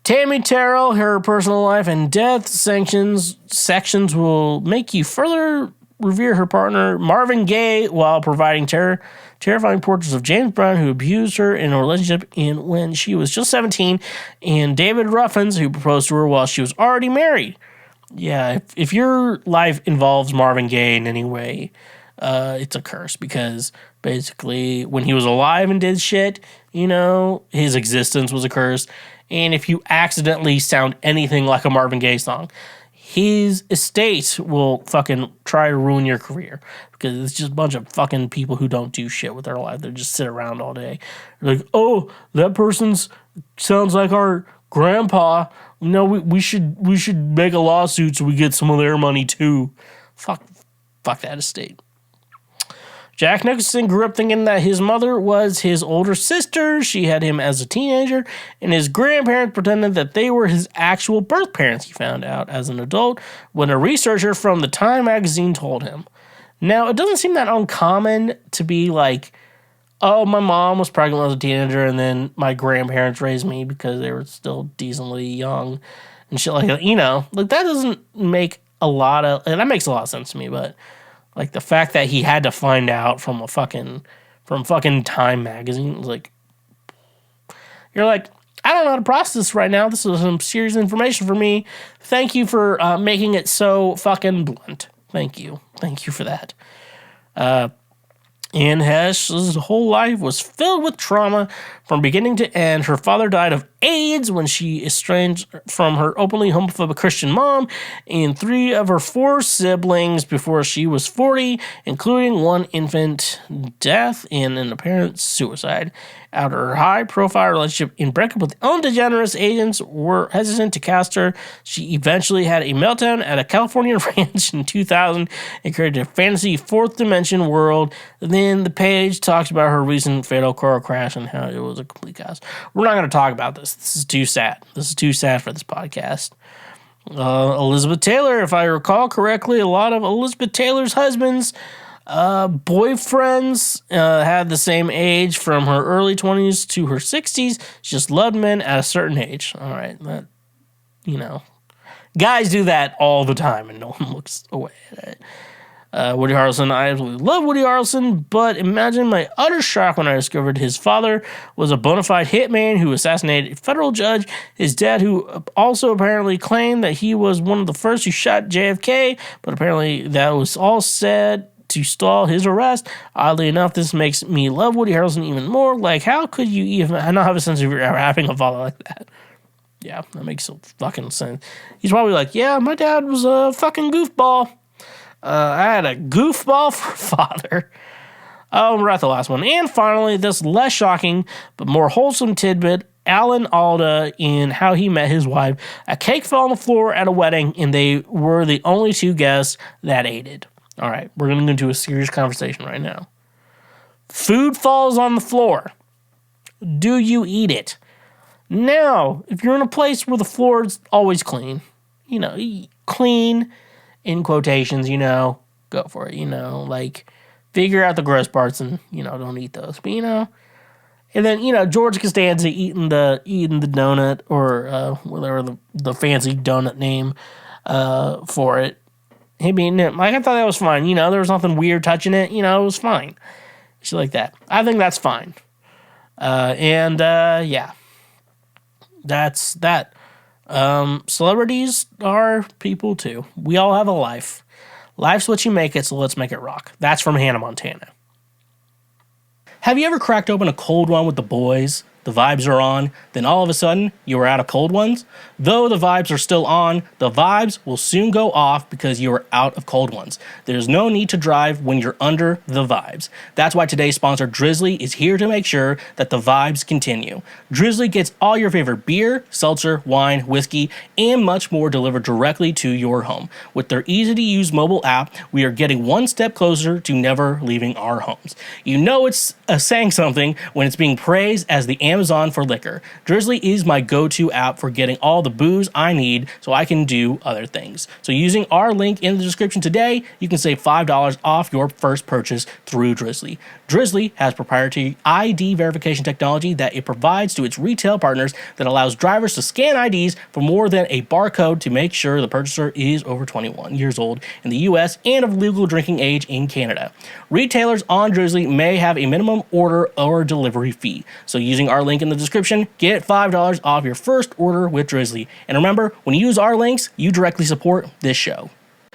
Tammy Terrell, her personal life and death sections will make you further revere her partner, Marvin Gaye, while providing terrifying portraits of James Brown, who abused her in a relationship when she was just 17, and David Ruffins, who proposed to her while she was already married. Yeah, if your life involves Marvin Gaye in any way, it's a curse, because basically when he was alive and did shit, you know, his existence was a curse. And if you accidentally sound anything like a Marvin Gaye song, his estate will fucking try to ruin your career, because it's just a bunch of fucking people who don't do shit with their life. They just sit around all day. They're like, oh, that person's sounds like our grandpa. No, we should make a lawsuit so we get some of their money too. Fuck that estate. Jack Nicholson grew up thinking that his mother was his older sister. She had him as a teenager, and his grandparents pretended that they were his actual birth parents. He found out as an adult when a researcher from the Time magazine told him. Now, it doesn't seem that uncommon to be like, oh, my mom was pregnant when I was a teenager, and then my grandparents raised me because they were still decently young and shit like that. You know, like, that doesn't make a lot of, and that makes a lot of sense to me, but like the fact that he had to find out from fucking Time magazine was like, you're like, I don't know how to process this right now. This is some serious information for me. Thank you for making it so fucking blunt. Thank you for that. And Hesh's whole life was filled with trauma from beginning to end. Her father died of AIDS when she estranged from her openly homophobic Christian mom and 3 of her 4 siblings before she was 40, including 1 infant death and an apparent suicide. After her high-profile relationship and breakup with Ellen DeGeneres, agents were hesitant to cast her. She eventually had a meltdown at a California ranch in 2000 and created a fantasy 4th dimension world. Then the page talks about her recent fatal car crash and how it was a complete chaos. We're not going to talk about this. This is too sad. This is too sad for this podcast. Elizabeth Taylor, if I recall correctly, a lot of Elizabeth Taylor's husbands, boyfriends had the same age from her early 20s to her 60s. She just loved men at a certain age. All right, that, guys do that all the time and no one looks away at it. Woody Harrelson, I absolutely love Woody Harrelson, but imagine my utter shock when I discovered his father was a bona fide hitman who assassinated a federal judge, his dad who also apparently claimed that he was one of the first who shot JFK, but apparently that was all said to stall his arrest. Oddly enough, this makes me love Woody Harrelson even more. Like, how could you even not have a sense of having a father like that? Yeah, that makes some fucking sense. He's probably like, yeah, my dad was a fucking goofball. I had a goofball for a father. Oh, we're at the last one. And finally, this less shocking but more wholesome tidbit, Alan Alda in how he met his wife. A cake fell on the floor at a wedding, and they were the only 2 guests that ate it. All right, we're going to go into a serious conversation right now. Food falls on the floor. Do you eat it? Now, if you're in a place where the floor is always clean, clean in quotations, go for it, like figure out the gross parts and, don't eat those. But, and then, George Costanza eating the donut or whatever the fancy donut name for it. Him eating it, like I thought that was fine. There was nothing weird touching it. It was fine. Shit like that. I think that's fine. Yeah. That's that. Celebrities are people too. We all have a life. Life's what you make it, so let's make it rock. That's from Hannah Montana. Have you ever cracked open a cold one with the boys? The vibes are on, then all of a sudden, you are out of cold ones? Though the vibes are still on, the vibes will soon go off because you are out of cold ones. There's no need to drive when you're under the vibes. That's why today's sponsor, Drizly, is here to make sure that the vibes continue. Drizly gets all your favorite beer, seltzer, wine, whiskey, and much more delivered directly to your home. With their easy-to-use mobile app, we are getting one step closer to never leaving our homes. It's saying something when it's being praised as the Amazon for liquor. Drizly is my go-to app for getting all the booze I need so I can do other things. So using our link in the description today, you can save $5 off your first purchase through Drizly. Drizly has proprietary ID verification technology that it provides to its retail partners that allows drivers to scan IDs for more than a barcode to make sure the purchaser is over 21 years old in the US and of legal drinking age in Canada. Retailers on Drizly may have a minimum order or delivery fee. So using our link in the description, get $5 off your first order with Drizly. And remember, when you use our links, you directly support this show.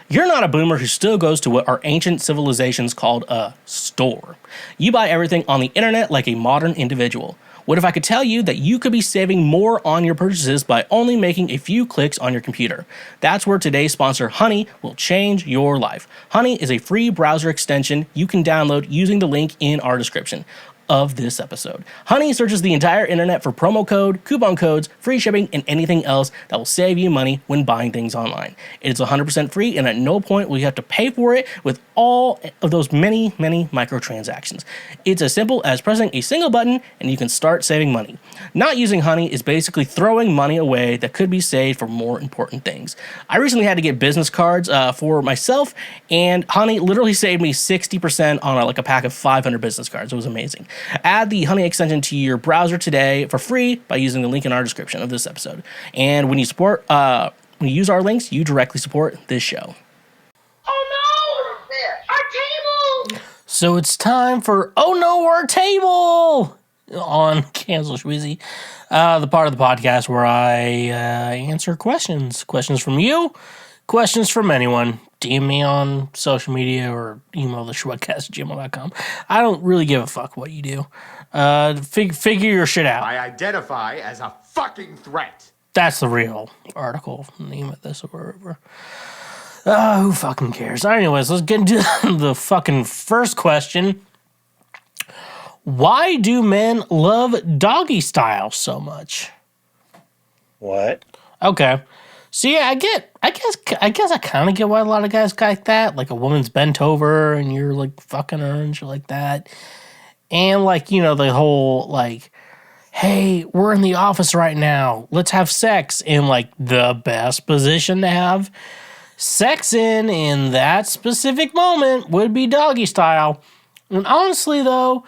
You're not a boomer who still goes to what our ancient civilizations called a store. You buy everything on the internet like a modern individual. What if I could tell you that you could be saving more on your purchases by only making a few clicks on your computer? That's where today's sponsor, Honey, will change your life. Honey is a free browser extension you can download using the link in our description of this episode. Honey searches the entire internet for promo code, coupon codes, free shipping, and anything else that will save you money when buying things online. It is 100% free, and at no point will you have to pay for it with all of those many microtransactions. It's as simple as pressing a single button, and you can start saving money. Not using Honey is basically throwing money away that could be saved for more important things. I recently had to get business cards for myself, and Honey literally saved me 60% on a pack of 500 business cards. It was amazing. Add the Honey extension to your browser today for free by using the link in our description of this episode. And when you use our links, you directly support this show. Oh no! Our table! So it's time for Oh No, Our Table on Cancel Schweezy, the part of the podcast where I answer questions. Questions from you, questions from anyone. DM me on social media or email theschwedcast@gmail.com. I don't really give a fuck what you do. Figure your shit out. I identify as a fucking threat. That's the real article. Name it this or whatever. Who fucking cares? Anyways, let's get into the fucking first question. Why do men love doggy style so much? What? Okay. So yeah, I guess I kind of get why a lot of guys like that. Like a woman's bent over and you're like fucking her and shit like that. And like, you know, the whole like, hey, we're in the office right now. Let's have sex in like the best position to have sex in that specific moment would be doggy style. And honestly though,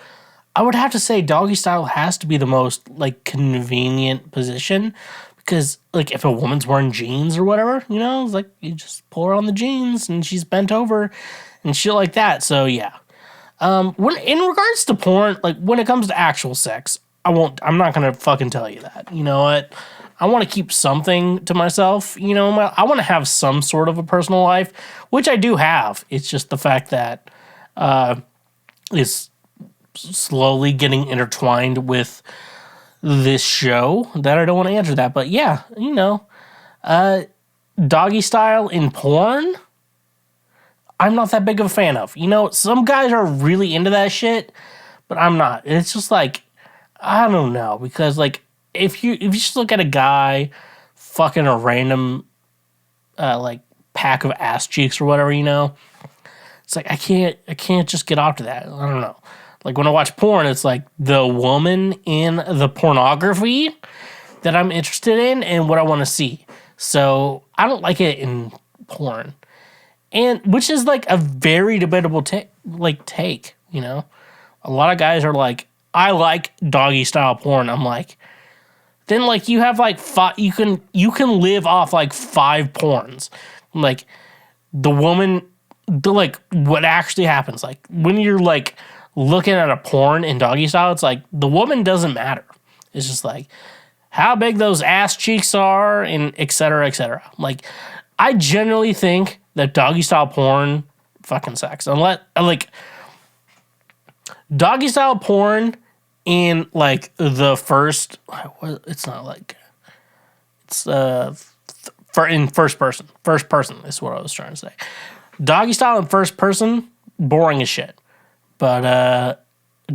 I would have to say doggy style has to be the most like convenient position because like if a woman's wearing jeans or whatever, you know, it's like you just pull her on the jeans and she's bent over and shit like that. So yeah. When in regards to porn, like when it comes to actual sex, I'm not gonna fucking tell you that. You know what? I want to keep something to myself. You know, I want to have some sort of a personal life, which I do have. It's just the fact that it's slowly getting intertwined with this show that I don't want to answer that. But yeah, you know, doggy style in porn, I'm not that big of a fan of. You know, some guys are really into that shit, but I'm not. It's just like, I don't know, because like if you just look at a guy fucking a random like pack of ass cheeks or whatever, you know, it's like I can't just get off to that. I don't know. Like when I watch porn, it's like the woman in the pornography that I'm interested in and what I want to see. So I don't like it in porn, and which is like a very debatable take. You know, a lot of guys are like, I like doggy style porn. I'm like, then like you have like you can live off like 5 porns. Like the woman, like what actually happens, like when you're like looking at a porn in doggy style, it's like the woman doesn't matter. It's just like how big those ass cheeks are and et cetera, et cetera. Like I generally think that doggy style porn fucking sucks. Unless like doggy style porn in like the first, it's not like it's in first person is what I was trying to say. Doggy style in first person, boring as shit. But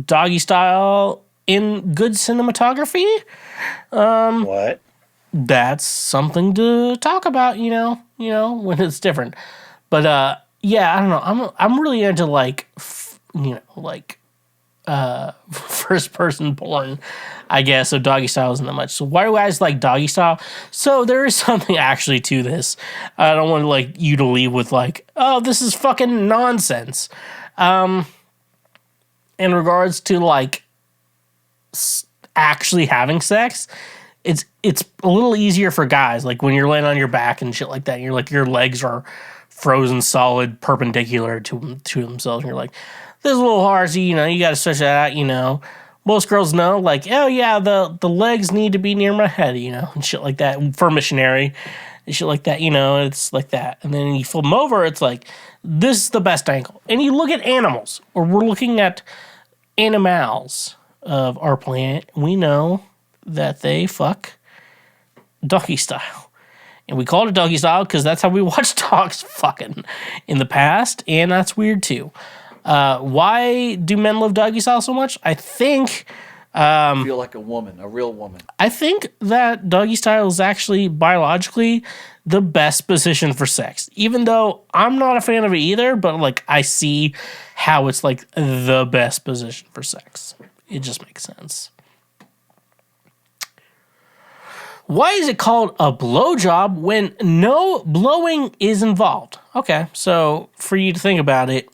doggy style in good cinematography, What? that's something to talk about, you know, when it's different. But yeah, I don't know. I'm really into like first person porn, I guess. So doggy style isn't that much. So why do guys like doggy style? So there is something actually to this. I don't want like you to leave with like, oh, this is fucking nonsense. In regards to like actually having sex, it's a little easier for guys. Like when you're laying on your back and shit like that, and you're like your legs are frozen solid, perpendicular to themselves, and you're like, this is a little hard, so you know you got to stretch that out. You know, most girls know, like, oh yeah, the legs need to be near my head, you know, and shit like that for missionary and shit like that. You know, it's like that, and then you flip them over, it's like this is the best angle. And you look at animals, or we're looking at animals of our planet, we know that they fuck doggy style. And we call it doggy style because that's how we watch dogs fucking in the past, and that's weird too. Why do men love doggy style so much? I think Feel like a woman, a real woman. I think that doggy style is actually biologically the best position for sex. Even though I'm not a fan of it either, but like I see how it's like the best position for sex. It just makes sense. Why is it called a blowjob when no blowing is involved? Okay, so for you to think about it,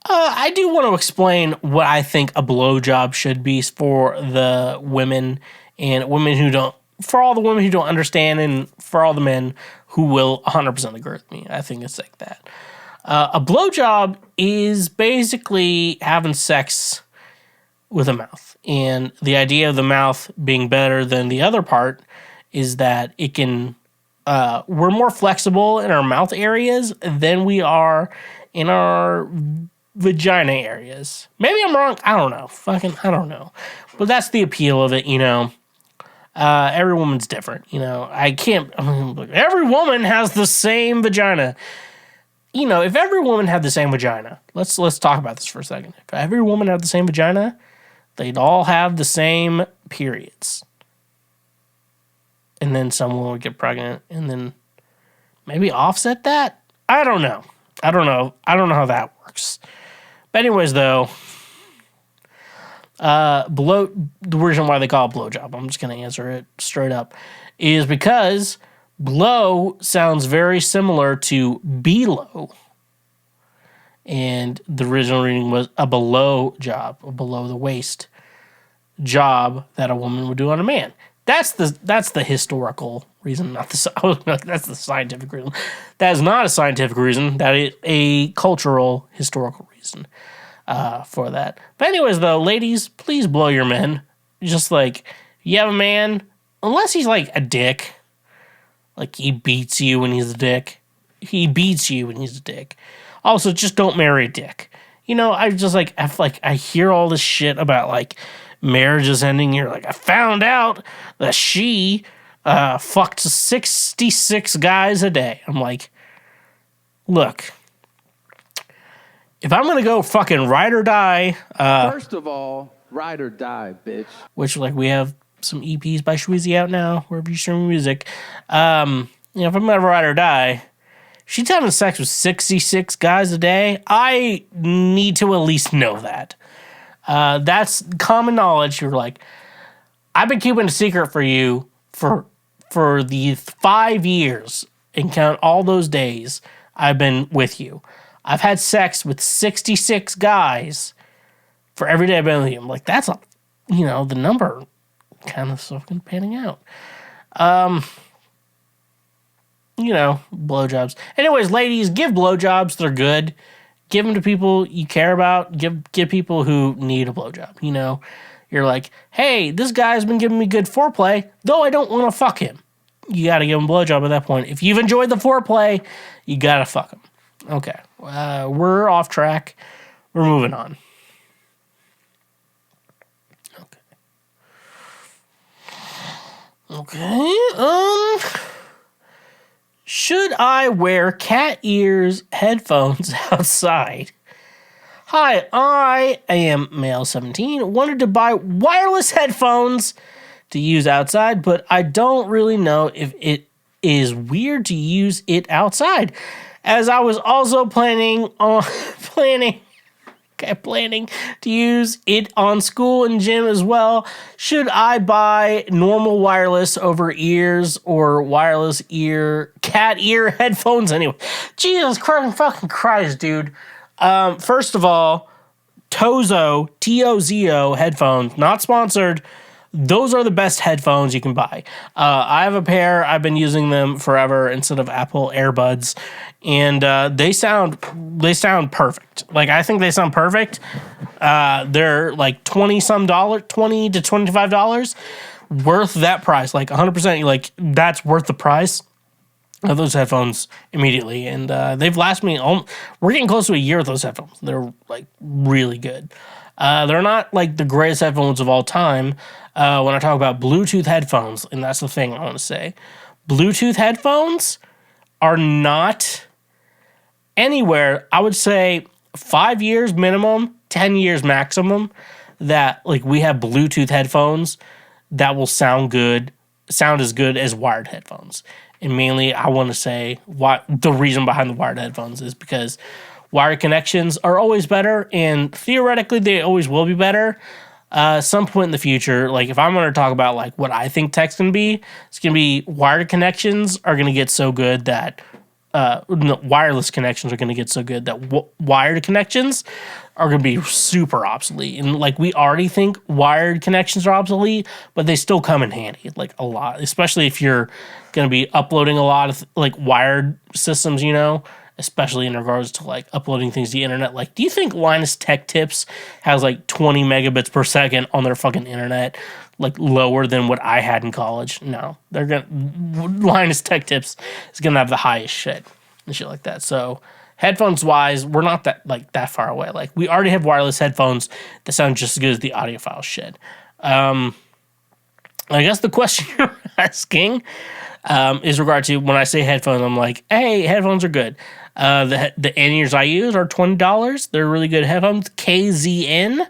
I do want to explain what I think a blowjob should be for the women and women who don't, for all the women who don't understand, and for all the men who will 100% agree with me. I think it's like that. A blowjob is basically having sex with a mouth. And the idea of the mouth being better than the other part is that it can we're more flexible in our mouth areas than we are in our vagina areas. Maybe I'm wrong. I don't know. I don't know. But that's the appeal of it, you know. Every woman's different, you know. Look, every woman has the same vagina. You know, if every woman had the same vagina, let's talk about this for a second. If every woman had the same vagina, they'd all have the same periods. And then someone would get pregnant and then maybe offset that? I don't know. I don't know how that works. But anyways, though, the reason why they call it blowjob, I'm just going to answer it straight up, is because blow sounds very similar to below. And the original reading was a below job, a below the waist job that a woman would do on a man. That's the historical reason, not the that's the scientific reason. That is not a scientific reason. That is a cultural, historical reason for that. But anyways, though, ladies, please blow your men. Just like, you have a man, unless he's like a dick, like he beats you when he's a dick. He beats you when he's a dick. Also, just don't marry a dick. You know, I hear all this shit about like marriage is ending. You're like, I found out that she fucked 66 guys a day. I'm like, look, if I'm gonna go fucking ride or die, first of all, ride or die, bitch. which like we have some EPs by Schweezy out now, wherever you stream music. You know, if I'm gonna ride or die, she's having sex with 66 guys a day. I need to at least know that. That's common knowledge. You're like, I've been keeping a secret for you for the 5 years and count all those days I've been with you. I've had sex with 66 guys for every day I've been with you. I'm like, that's the number kind of fucking panning out. Blowjobs. Anyways, ladies, give blowjobs. They're good. Give them to people you care about. Give people who need a blowjob. You know, you're like, hey, this guy's been giving me good foreplay, though I don't want to fuck him. You got to give him a blowjob at that point. If you've enjoyed the foreplay, you got to fuck him. Okay. We're off track. We're moving on. Okay. Should I wear cat ears headphones outside? Hi, I am male 17. Wanted to buy wireless headphones to use outside, but I don't really know if it is weird to use it outside, as I was also planning to use it on school and gym as well. Should I buy normal wireless over ears or wireless cat ear headphones anyway? Jesus fucking Christ, dude. First of all, Tozo, T-O-Z-O headphones, not sponsored. Those are the best headphones you can buy. I have a pair. I've been using them forever instead of Apple AirBuds, and they sound perfect. Like, I think they sound perfect. They're like $20 to $25, worth that price. Like 100%. Like, that's worth the price of those headphones immediately, and they've lasted me. We're getting close to a year with those headphones. They're like really good. They're not like the greatest headphones of all time. When I talk about Bluetooth headphones, and that's the thing I want to say, Bluetooth headphones are not anywhere. I would say 5 years minimum, 10 years maximum. That like we have Bluetooth headphones that will sound as good as wired headphones. And mainly, I want to say the reason behind the wired headphones is because wired connections are always better, and theoretically, they always will be better. Some point in the future, like if I'm going to talk about like what I think tech's going to be, it's going to be wired connections are going to get so good that wireless connections are going to get so good that wired connections are going to be super obsolete. And like we already think wired connections are obsolete, but they still come in handy like a lot, especially if you're going to be uploading a lot of like wired systems, you know. especially in regards to like uploading things to the internet. Like, do you think Linus Tech Tips has like 20 megabits per second on their fucking internet, like lower than what I had in college? No, Linus Tech Tips is gonna have the highest shit and shit like that. So headphones wise, we're not that far away. Like, we already have wireless headphones that sound just as good as the audiophile shit. I guess the question you're asking is regard to when I say headphones, I'm like, hey, headphones are good. The in-ears I use are $20. They're really good headphones. KZN,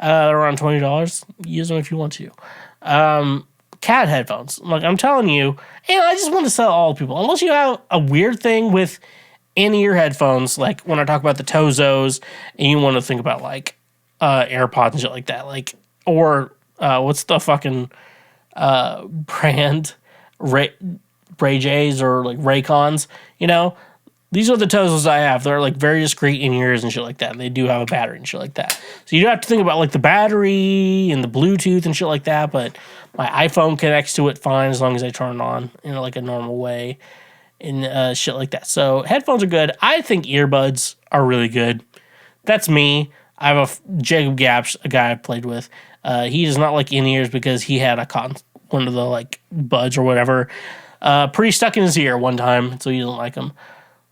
around $20. Use them if you want to. Cat headphones. Like, I'm telling you, and I just want to sell all people. Unless you have a weird thing with in-ear headphones, like when I talk about the Tozos, and you want to think about like AirPods and shit like that, like, or what's the fucking brand, Ray J's or like Raycons, you know, these are the Tozos I have. They're like very discreet in ears and shit like that. And they do have a battery and shit like that. So you do have to think about like the battery and the Bluetooth and shit like that. But my iPhone connects to it fine as long as I turn it on in like a normal way and shit like that. So headphones are good. I think earbuds are really good. That's me. I have Jacob Gaps, a guy I've played with. He does not like in-ears because he had one of the like buds or whatever pretty stuck in his ear one time, so he doesn't like them.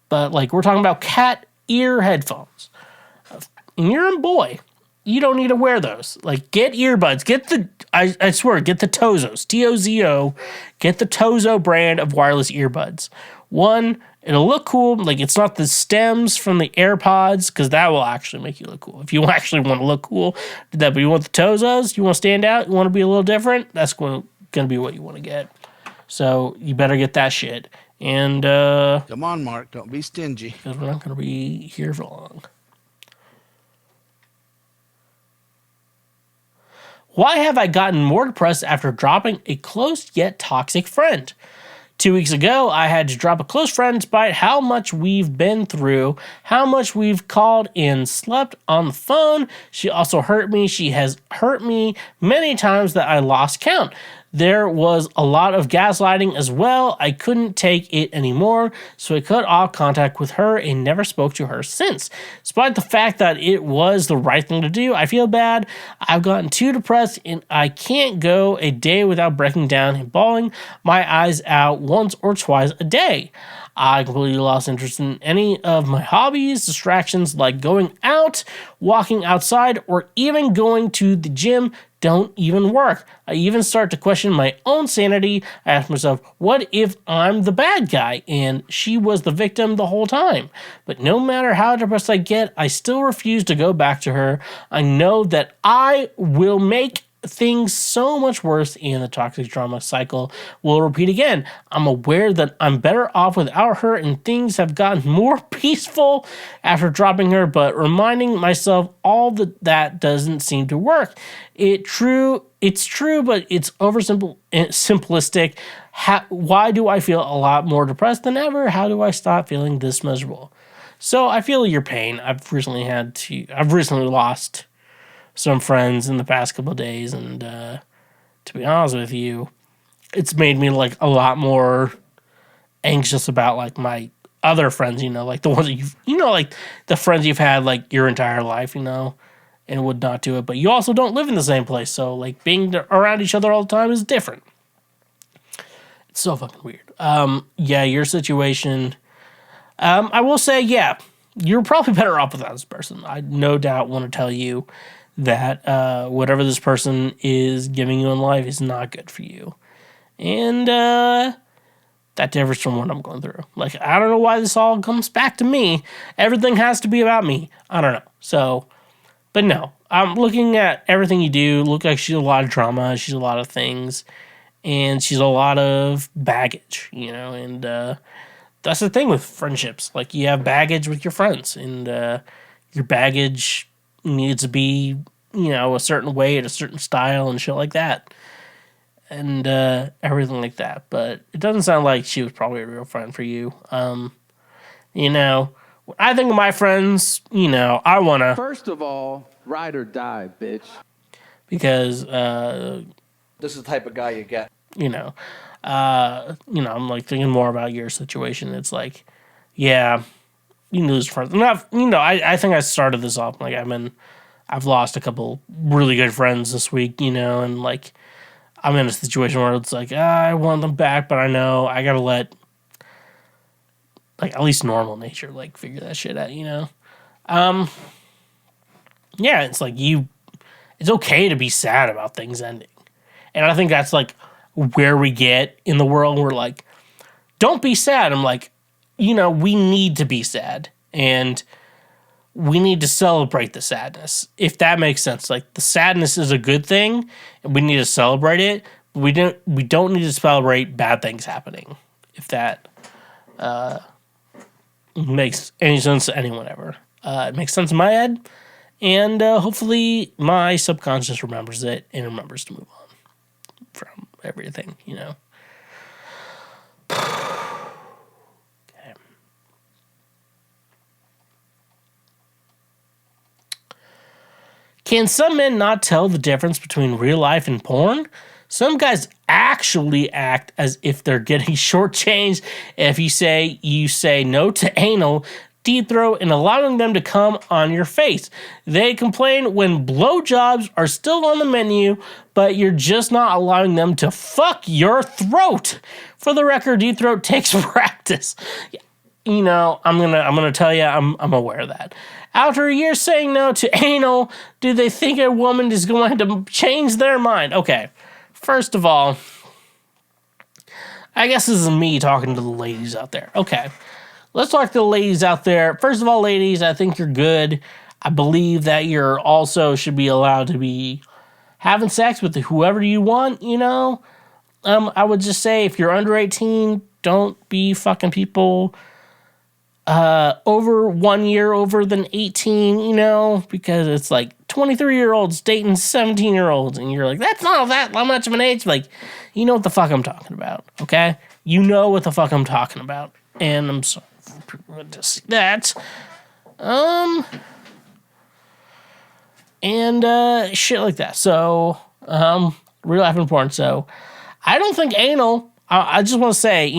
But like, we're talking about cat ear headphones. And you're a boy. You don't need to wear those. Like, get earbuds. Get I swear, get the Tozos. Tozo. Get the Tozo brand of wireless earbuds. One, it'll look cool. Like, it's not the stems from the AirPods, because that will actually make you look cool. If you actually want to look cool, but you want the Tozos, you want to stand out, you want to be a little different, that's going to be what you want to get. So you better get that shit. And come on, Mark, don't be stingy, because we're not going to be here for long. Why have I gotten more depressed after dropping a close yet toxic friend? 2 weeks ago, I had to drop a close friend despite how much we've been through, how much we've called and slept on the phone. She also hurt me. She has hurt me many times that I lost count. There was a lot of gaslighting as well. I couldn't take it anymore, so I cut off contact with her and never spoke to her since. Despite the fact that it was the right thing to do, I feel bad. I've gotten too depressed and I can't go a day without breaking down and bawling my eyes out once or twice a day. I completely lost interest in any of my hobbies, distractions like going out, walking outside, or even going to the gym don't even work. I even start to question my own sanity. I ask myself, what if I'm the bad guy and she was the victim the whole time? But no matter how depressed I get, I still refuse to go back to her. I know that I will make things so much worse and the toxic drama cycle will repeat again. I'm aware that I'm better off without her and things have gotten more peaceful after dropping her, but reminding myself all that doesn't seem to work. It's true, but it's simplistic. Why do I feel a lot more depressed than ever? How do I stop feeling this miserable? So I feel your pain. I've recently lost some friends in the past couple of days, and to be honest with you, it's made me like a lot more anxious about like my other friends, you know, like the ones that like the friends you've had like your entire life, you know, and would not do it, but you also don't live in the same place, so like being around each other all the time is different. It's so fucking weird. Yeah, your situation, I will say, yeah, you're probably better off without this person. I no doubt want to tell you that whatever this person is giving you in life is not good for you. And that differs from what I'm going through. Like, I don't know why this all comes back to me. Everything has to be about me. I don't know. So, but no, I'm looking at everything you do. Look like she's a lot of drama. She's a lot of things. And she's a lot of baggage, you know. And that's the thing with friendships. Like, you have baggage with your friends. And your baggage needs to be, you know, a certain way, at a certain style and shit like that. And everything like that. But it doesn't sound like she was probably a real friend for you. You know, when I think of my friends, you know, I want to... First of all, ride or die, bitch. Because... this is the type of guy you get. You know, I'm like thinking more about your situation. It's like, yeah, you can lose friends. And I think I started this off like I've lost a couple really good friends this week, and like I'm in a situation where it's like I want them back, but I know I gotta let like at least normal nature like figure that shit out, Yeah, it's like it's okay to be sad about things ending. And I think that's like where we get in the world. We're like, don't be sad. I'm like, we need to be sad. And we need to celebrate the sadness, if that makes sense. Like the sadness is a good thing, and we need to celebrate it. But we don't need to celebrate bad things happening, if that makes any sense to anyone ever. It makes sense in my head, and hopefully my subconscious remembers it and remembers to move on from everything, Okay. Can some men not tell the difference between real life and porn? Some guys actually act as if they're getting shortchanged if you say no to anal, deep throat, and allowing them to come on your face. They complain when blowjobs are still on the menu, but you're just not allowing them to fuck your throat. For the record, deep throat takes practice. I'm gonna tell you, I'm aware of that. After a year saying no to anal, do they think a woman is going to change their mind? Okay, first of all, I guess this is me talking to the ladies out there. Okay, let's talk to the ladies out there. First of all, ladies, I think you're good. I believe that you're also should be allowed to be having sex with whoever you want, I would just say if you're under 18, don't be fucking people over 1 year over than 18, because it's like 23-year-olds dating 17-year-olds, and you're like, that's not that much of an age. Like, you know what the fuck I'm talking about, okay? You know what the fuck I'm talking about, and I'm sorry for people to see that. And shit like that. So, real life and porn. So, I don't think anal. I just want to say,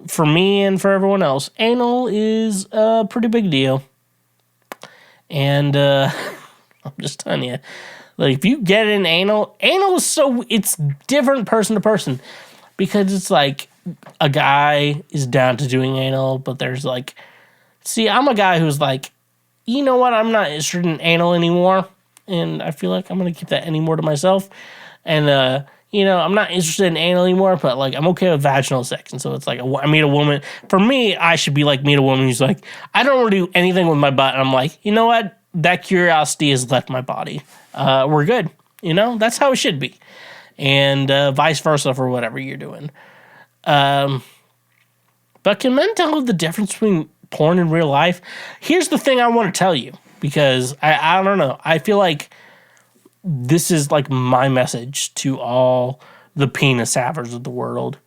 for me and for everyone else, anal is a pretty big deal. And I'm just telling you, like, if you get in anal is it's different person to person. Because it's like a guy is down to doing anal, but there's like, see, I'm a guy who's like, you know what, I'm not interested in anal anymore. And I feel like I'm going to keep that anymore to myself. And, I'm not interested in anal anymore, but, like, I'm okay with vaginal sex. And so it's like, I meet a woman. For me, I should be, like, meet a woman who's like, I don't want to do anything with my butt. And I'm like, you know what? That curiosity has left my body. We're good. That's how it should be. And vice versa for whatever you're doing. But can men tell the difference between porn and real life? Here's the thing I want to tell you. Because I don't know. I feel like this is like my message to all the penis havers of the world.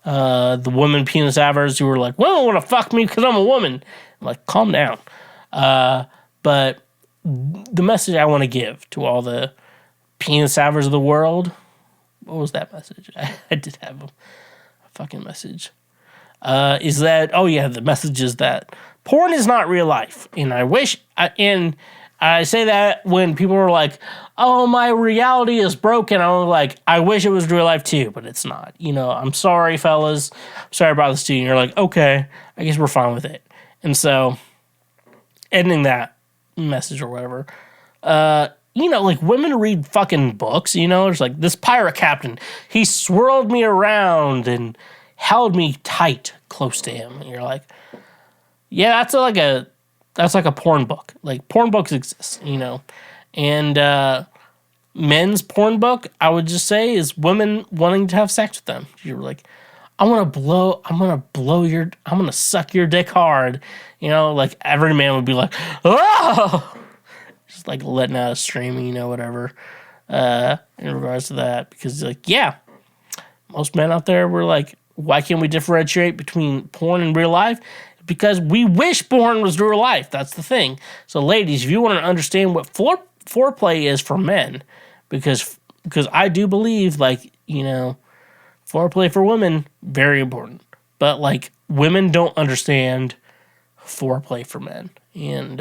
The women penis havers who are like, well, don't want to fuck me because I'm a woman. I'm like, calm down. But the message I want to give to all the penis havers of the world, what was that message? I did have a fucking message. Is that, the message is that porn is not real life. And I say that when people are like, oh, my reality is broken. I'm like, I wish it was real life too, but it's not. I'm sorry, fellas. I'm sorry about this too. And you're like, okay, I guess we're fine with it. And so, ending that message or whatever, like women read fucking books, there's like this pirate captain. He swirled me around and held me tight close to him. And you're like, yeah, that's like a porn book. Like, porn books exist, And men's porn book, I would just say, is women wanting to have sex with them. You're like, I'm gonna suck your dick hard. Like every man would be like, oh! Just like letting out a scream, whatever. In regards to that. Because like, yeah, most men out there were like, why can't we differentiate between porn and real life? Because we wish porn was real life. That's the thing. So, ladies, if you want to understand what foreplay is for men, because I do believe, like, foreplay for women, very important. But, like, women don't understand foreplay for men. And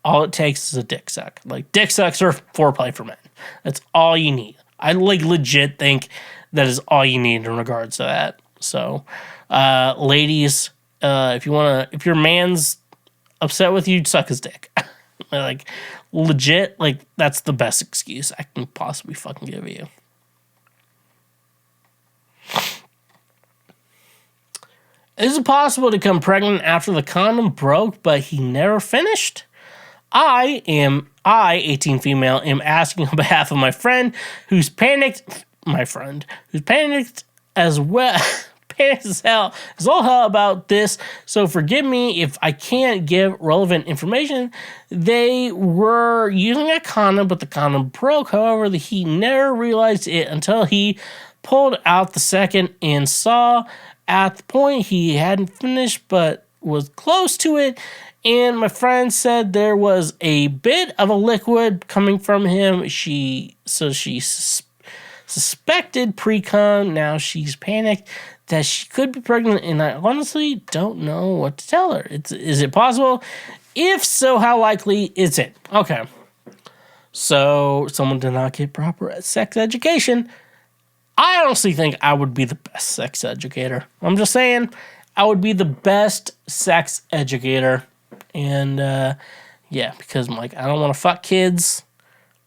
all it takes is a dick suck. Like, dick sucks are foreplay for men. That's all you need. I like legit think that is all you need in regards to that. So, ladies, if your man's upset with you, suck his dick. Like, legit, like, that's the best excuse I can possibly fucking give you. Is it possible to become pregnant after the condom broke, but he never finished? I, 18 female, am asking on behalf of my friend who's panicked. My friend who's panicked as well. Panicked as hell. Is all hell about this. So forgive me if I can't give relevant information. They were using a condom, but the condom broke. However, he never realized it until he pulled out the second and saw at the point he hadn't finished, but was close to it. And my friend said there was a bit of a liquid coming from him. She suspected pre-cum. Now she's panicked that she could be pregnant, and I honestly don't know what to tell her. Is it possible? If so, how likely is it? Okay. So someone did not get proper sex education. I honestly think I would be the best sex educator. I'm just saying, I would be the best sex educator. And, yeah, because I'm like, I don't want to fuck kids,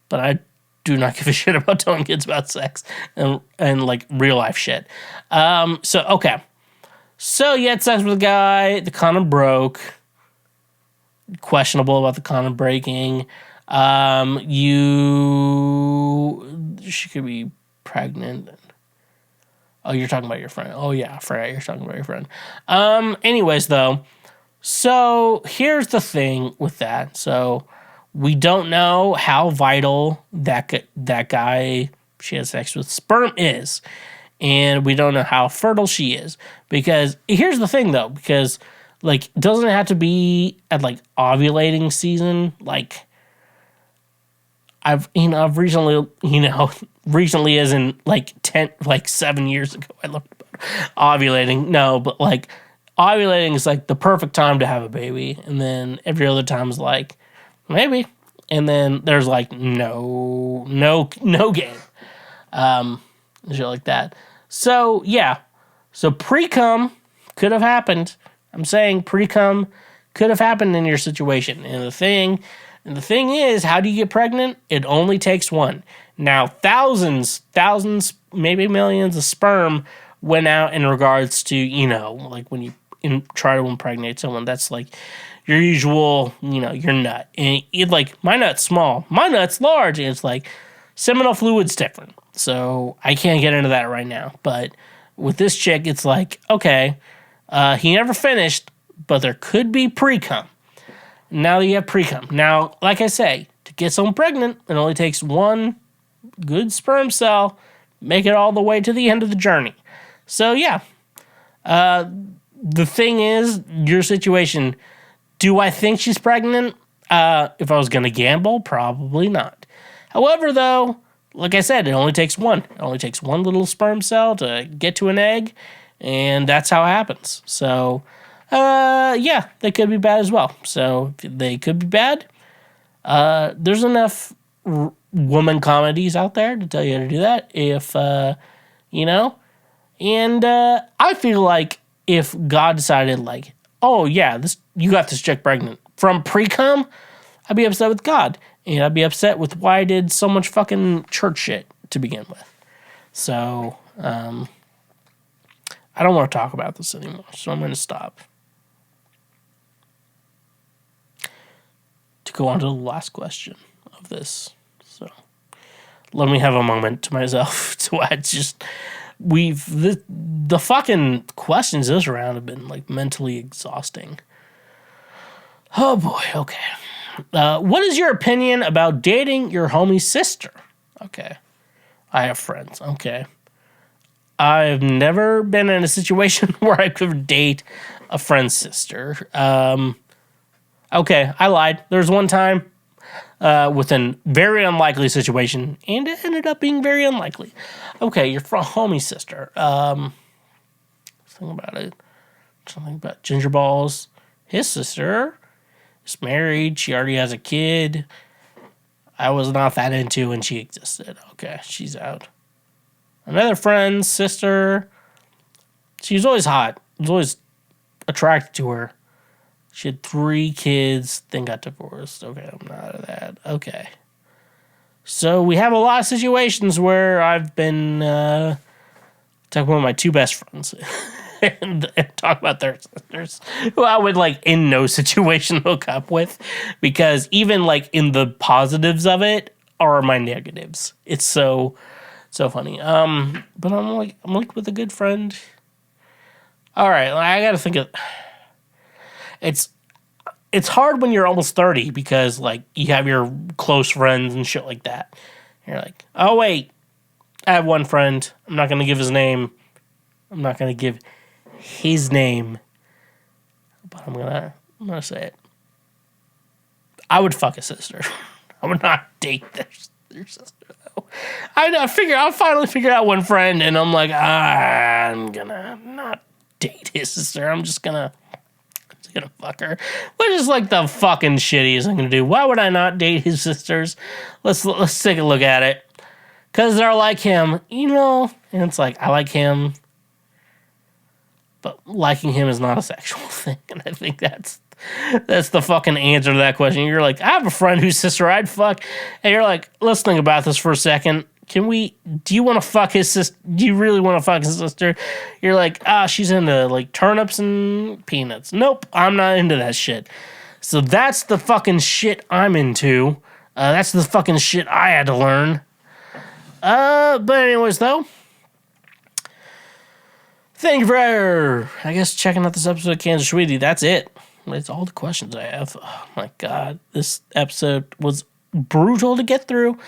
but I do not give a shit about telling kids about sex and like, real life shit. So, okay. So, you had sex with a guy, the condom broke. Questionable about the condom breaking. She could be pregnant. Oh, you're talking about your friend. Oh, yeah, I forgot you're talking about your friend. Anyways, though, so here's the thing with that. So we don't know how vital that guy she has sex with sperm is. And we don't know how fertile she is. Because here's the thing, though. Because, like, doesn't it have to be at, like, ovulating season? Like, I've recently as in like 7 years ago, I learned about ovulating. No, but like ovulating is like the perfect time to have a baby. And then every other time is like, maybe. And then there's like no game. Shit like that. So yeah. So pre-cum could have happened. I'm saying pre-cum could have happened in your situation. And the thing is, how do you get pregnant? It only takes one. Now, thousands, maybe millions of sperm went out in regards to, like when you try to impregnate someone. That's like your usual, your nut. And like, my nut's small. My nut's large. And it's like, seminal fluid's different. So I can't get into that right now. But with this chick, it's like, okay, he never finished, but there could be pre-cum. Now that you have pre-cum. Now, like I say, to get someone pregnant, it only takes one good sperm cell, make it all the way to the end of the journey. So, yeah. The thing is, your situation, do I think she's pregnant? If I was going to gamble, probably not. However, though, like I said, it only takes one. It only takes one little sperm cell to get to an egg, and that's how it happens. So, yeah, they could be bad as well. So if they could be bad. There's enough woman comedies out there to tell you how to do that. If, and I feel like if God decided like, oh yeah, you got this chick pregnant from pre-cum, I'd be upset with God. And I'd be upset with why I did so much fucking church shit to begin with. So, I don't want to talk about this anymore. So I'm going to stop. To go on to the last question of this. So let me have a moment to myself. So the fucking questions this round have been like mentally exhausting. Oh boy, okay. What is your opinion about dating your homie's sister? Okay. I have friends. Okay. I've never been in a situation where I could date a friend's sister. Okay, I lied. There was one time with a very unlikely situation, and it ended up being very unlikely. Okay, your homie sister. Something about ginger balls. His sister is married. She already has a kid. I was not that into when she existed. Okay, she's out. Another friend's sister. She was always hot. I was always attracted to her. She had 3 kids, then got divorced. Okay, I'm not out of that. Okay. So we have a lot of situations where I've been talking about my 2 best friends and talk about their sisters, who I would, like, in no situation hook up with, because even, like, in the positives of it are my negatives. It's so funny. But I'm like with a good friend. All right, I gotta think of. It's hard when you're almost 30 because, like, you have your close friends and shit like that. You're like, oh wait, I have one friend. I'm not gonna give his name. I'm not gonna give his name, but I'm gonna say it. I would fuck a sister. I would not date their sister though. I'll finally figure out one friend, and I'm like, I'm gonna not date his sister. I'm just gonna fuck her, which is like the fucking shittiest I'm gonna do. Why would I not date his sisters? Let's take a look at it. Cause they're like him, and it's like, I like him, but liking him is not a sexual thing, and I think that's the fucking answer to that question. You're like, I have a friend whose sister I'd fuck, and you're like, let's think about this for a second. Do you want to fuck his sister? Do you really want to fuck his sister? You're like, she's into, like, turnips and peanuts. Nope, I'm not into that shit. So that's the fucking shit I'm into. That's the fucking shit I had to learn. But anyways, though, thank you for, I guess, checking out this episode of Kansas Schweezy. That's it. That's all the questions I have. Oh, my God. This episode was brutal to get through.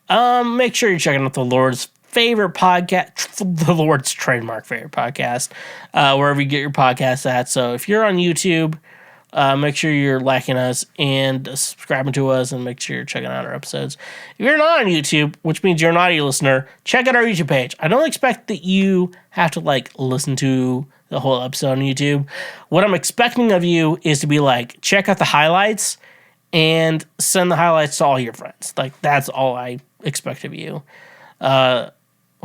Make sure you're checking out the Lord's favorite podcast, the Lord's trademark favorite podcast, wherever you get your podcasts at. So if you're on YouTube, make sure you're liking us and subscribing to us, and make sure you're checking out our episodes. If you're not on YouTube, which means you're an audio listener, check out our YouTube page. I don't expect that you have to, like, listen to the whole episode on YouTube. What I'm expecting of you is to be like, check out the highlights and send the highlights to all your friends. Like, that's all I expect of you.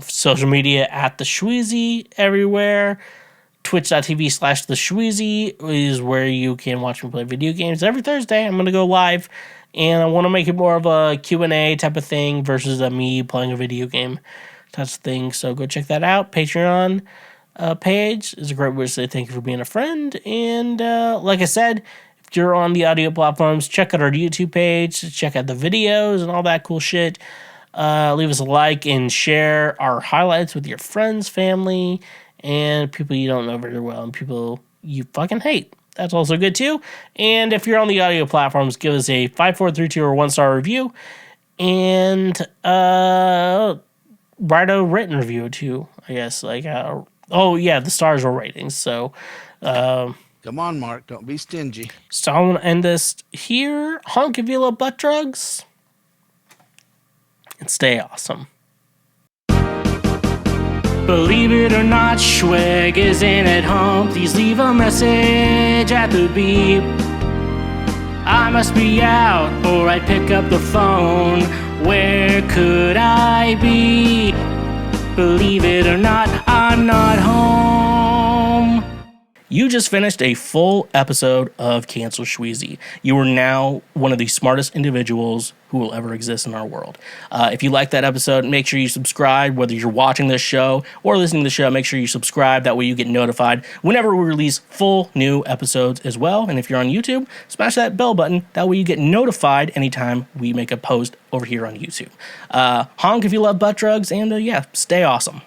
Social media at TheSchweezy everywhere. Twitch.tv/TheSchweezy is where you can watch me play video games. Every Thursday, I'm going to go live, and I want to make it more of a Q&A type of thing versus me playing a video game type of thing. So go check that out. Patreon page is a great way to say thank you for being a friend. And like I said, if you're on the audio platforms, check out our YouTube page, check out the videos and all that cool shit. Leave us a like and share our highlights with your friends, family, and people you don't know very well, and people you fucking hate. That's also good too. And if you're on the audio platforms, give us a 5, 4, 3, 2, or 1-star review, and write a written review too. I guess the stars are ratings. So Come on, Mark. Don't be stingy. So I'm gonna end this here. Honk if you love butt drugs, and stay awesome. Believe it or not, Schweg isn't at home. Please leave a message at the beep. I must be out, or I'd pick up the phone. Where could I be? Believe it or not, I'm not home. You just finished a full episode of Cancel Schweezy. You are now one of the smartest individuals who will ever exist in our world. If you like that episode, make sure you subscribe. Whether you're watching this show or listening to the show, make sure you subscribe. That way you get notified whenever we release full new episodes as well. And if you're on YouTube, smash that bell button. That way you get notified anytime we make a post over here on YouTube. Honk if you love butt drugs, and stay awesome.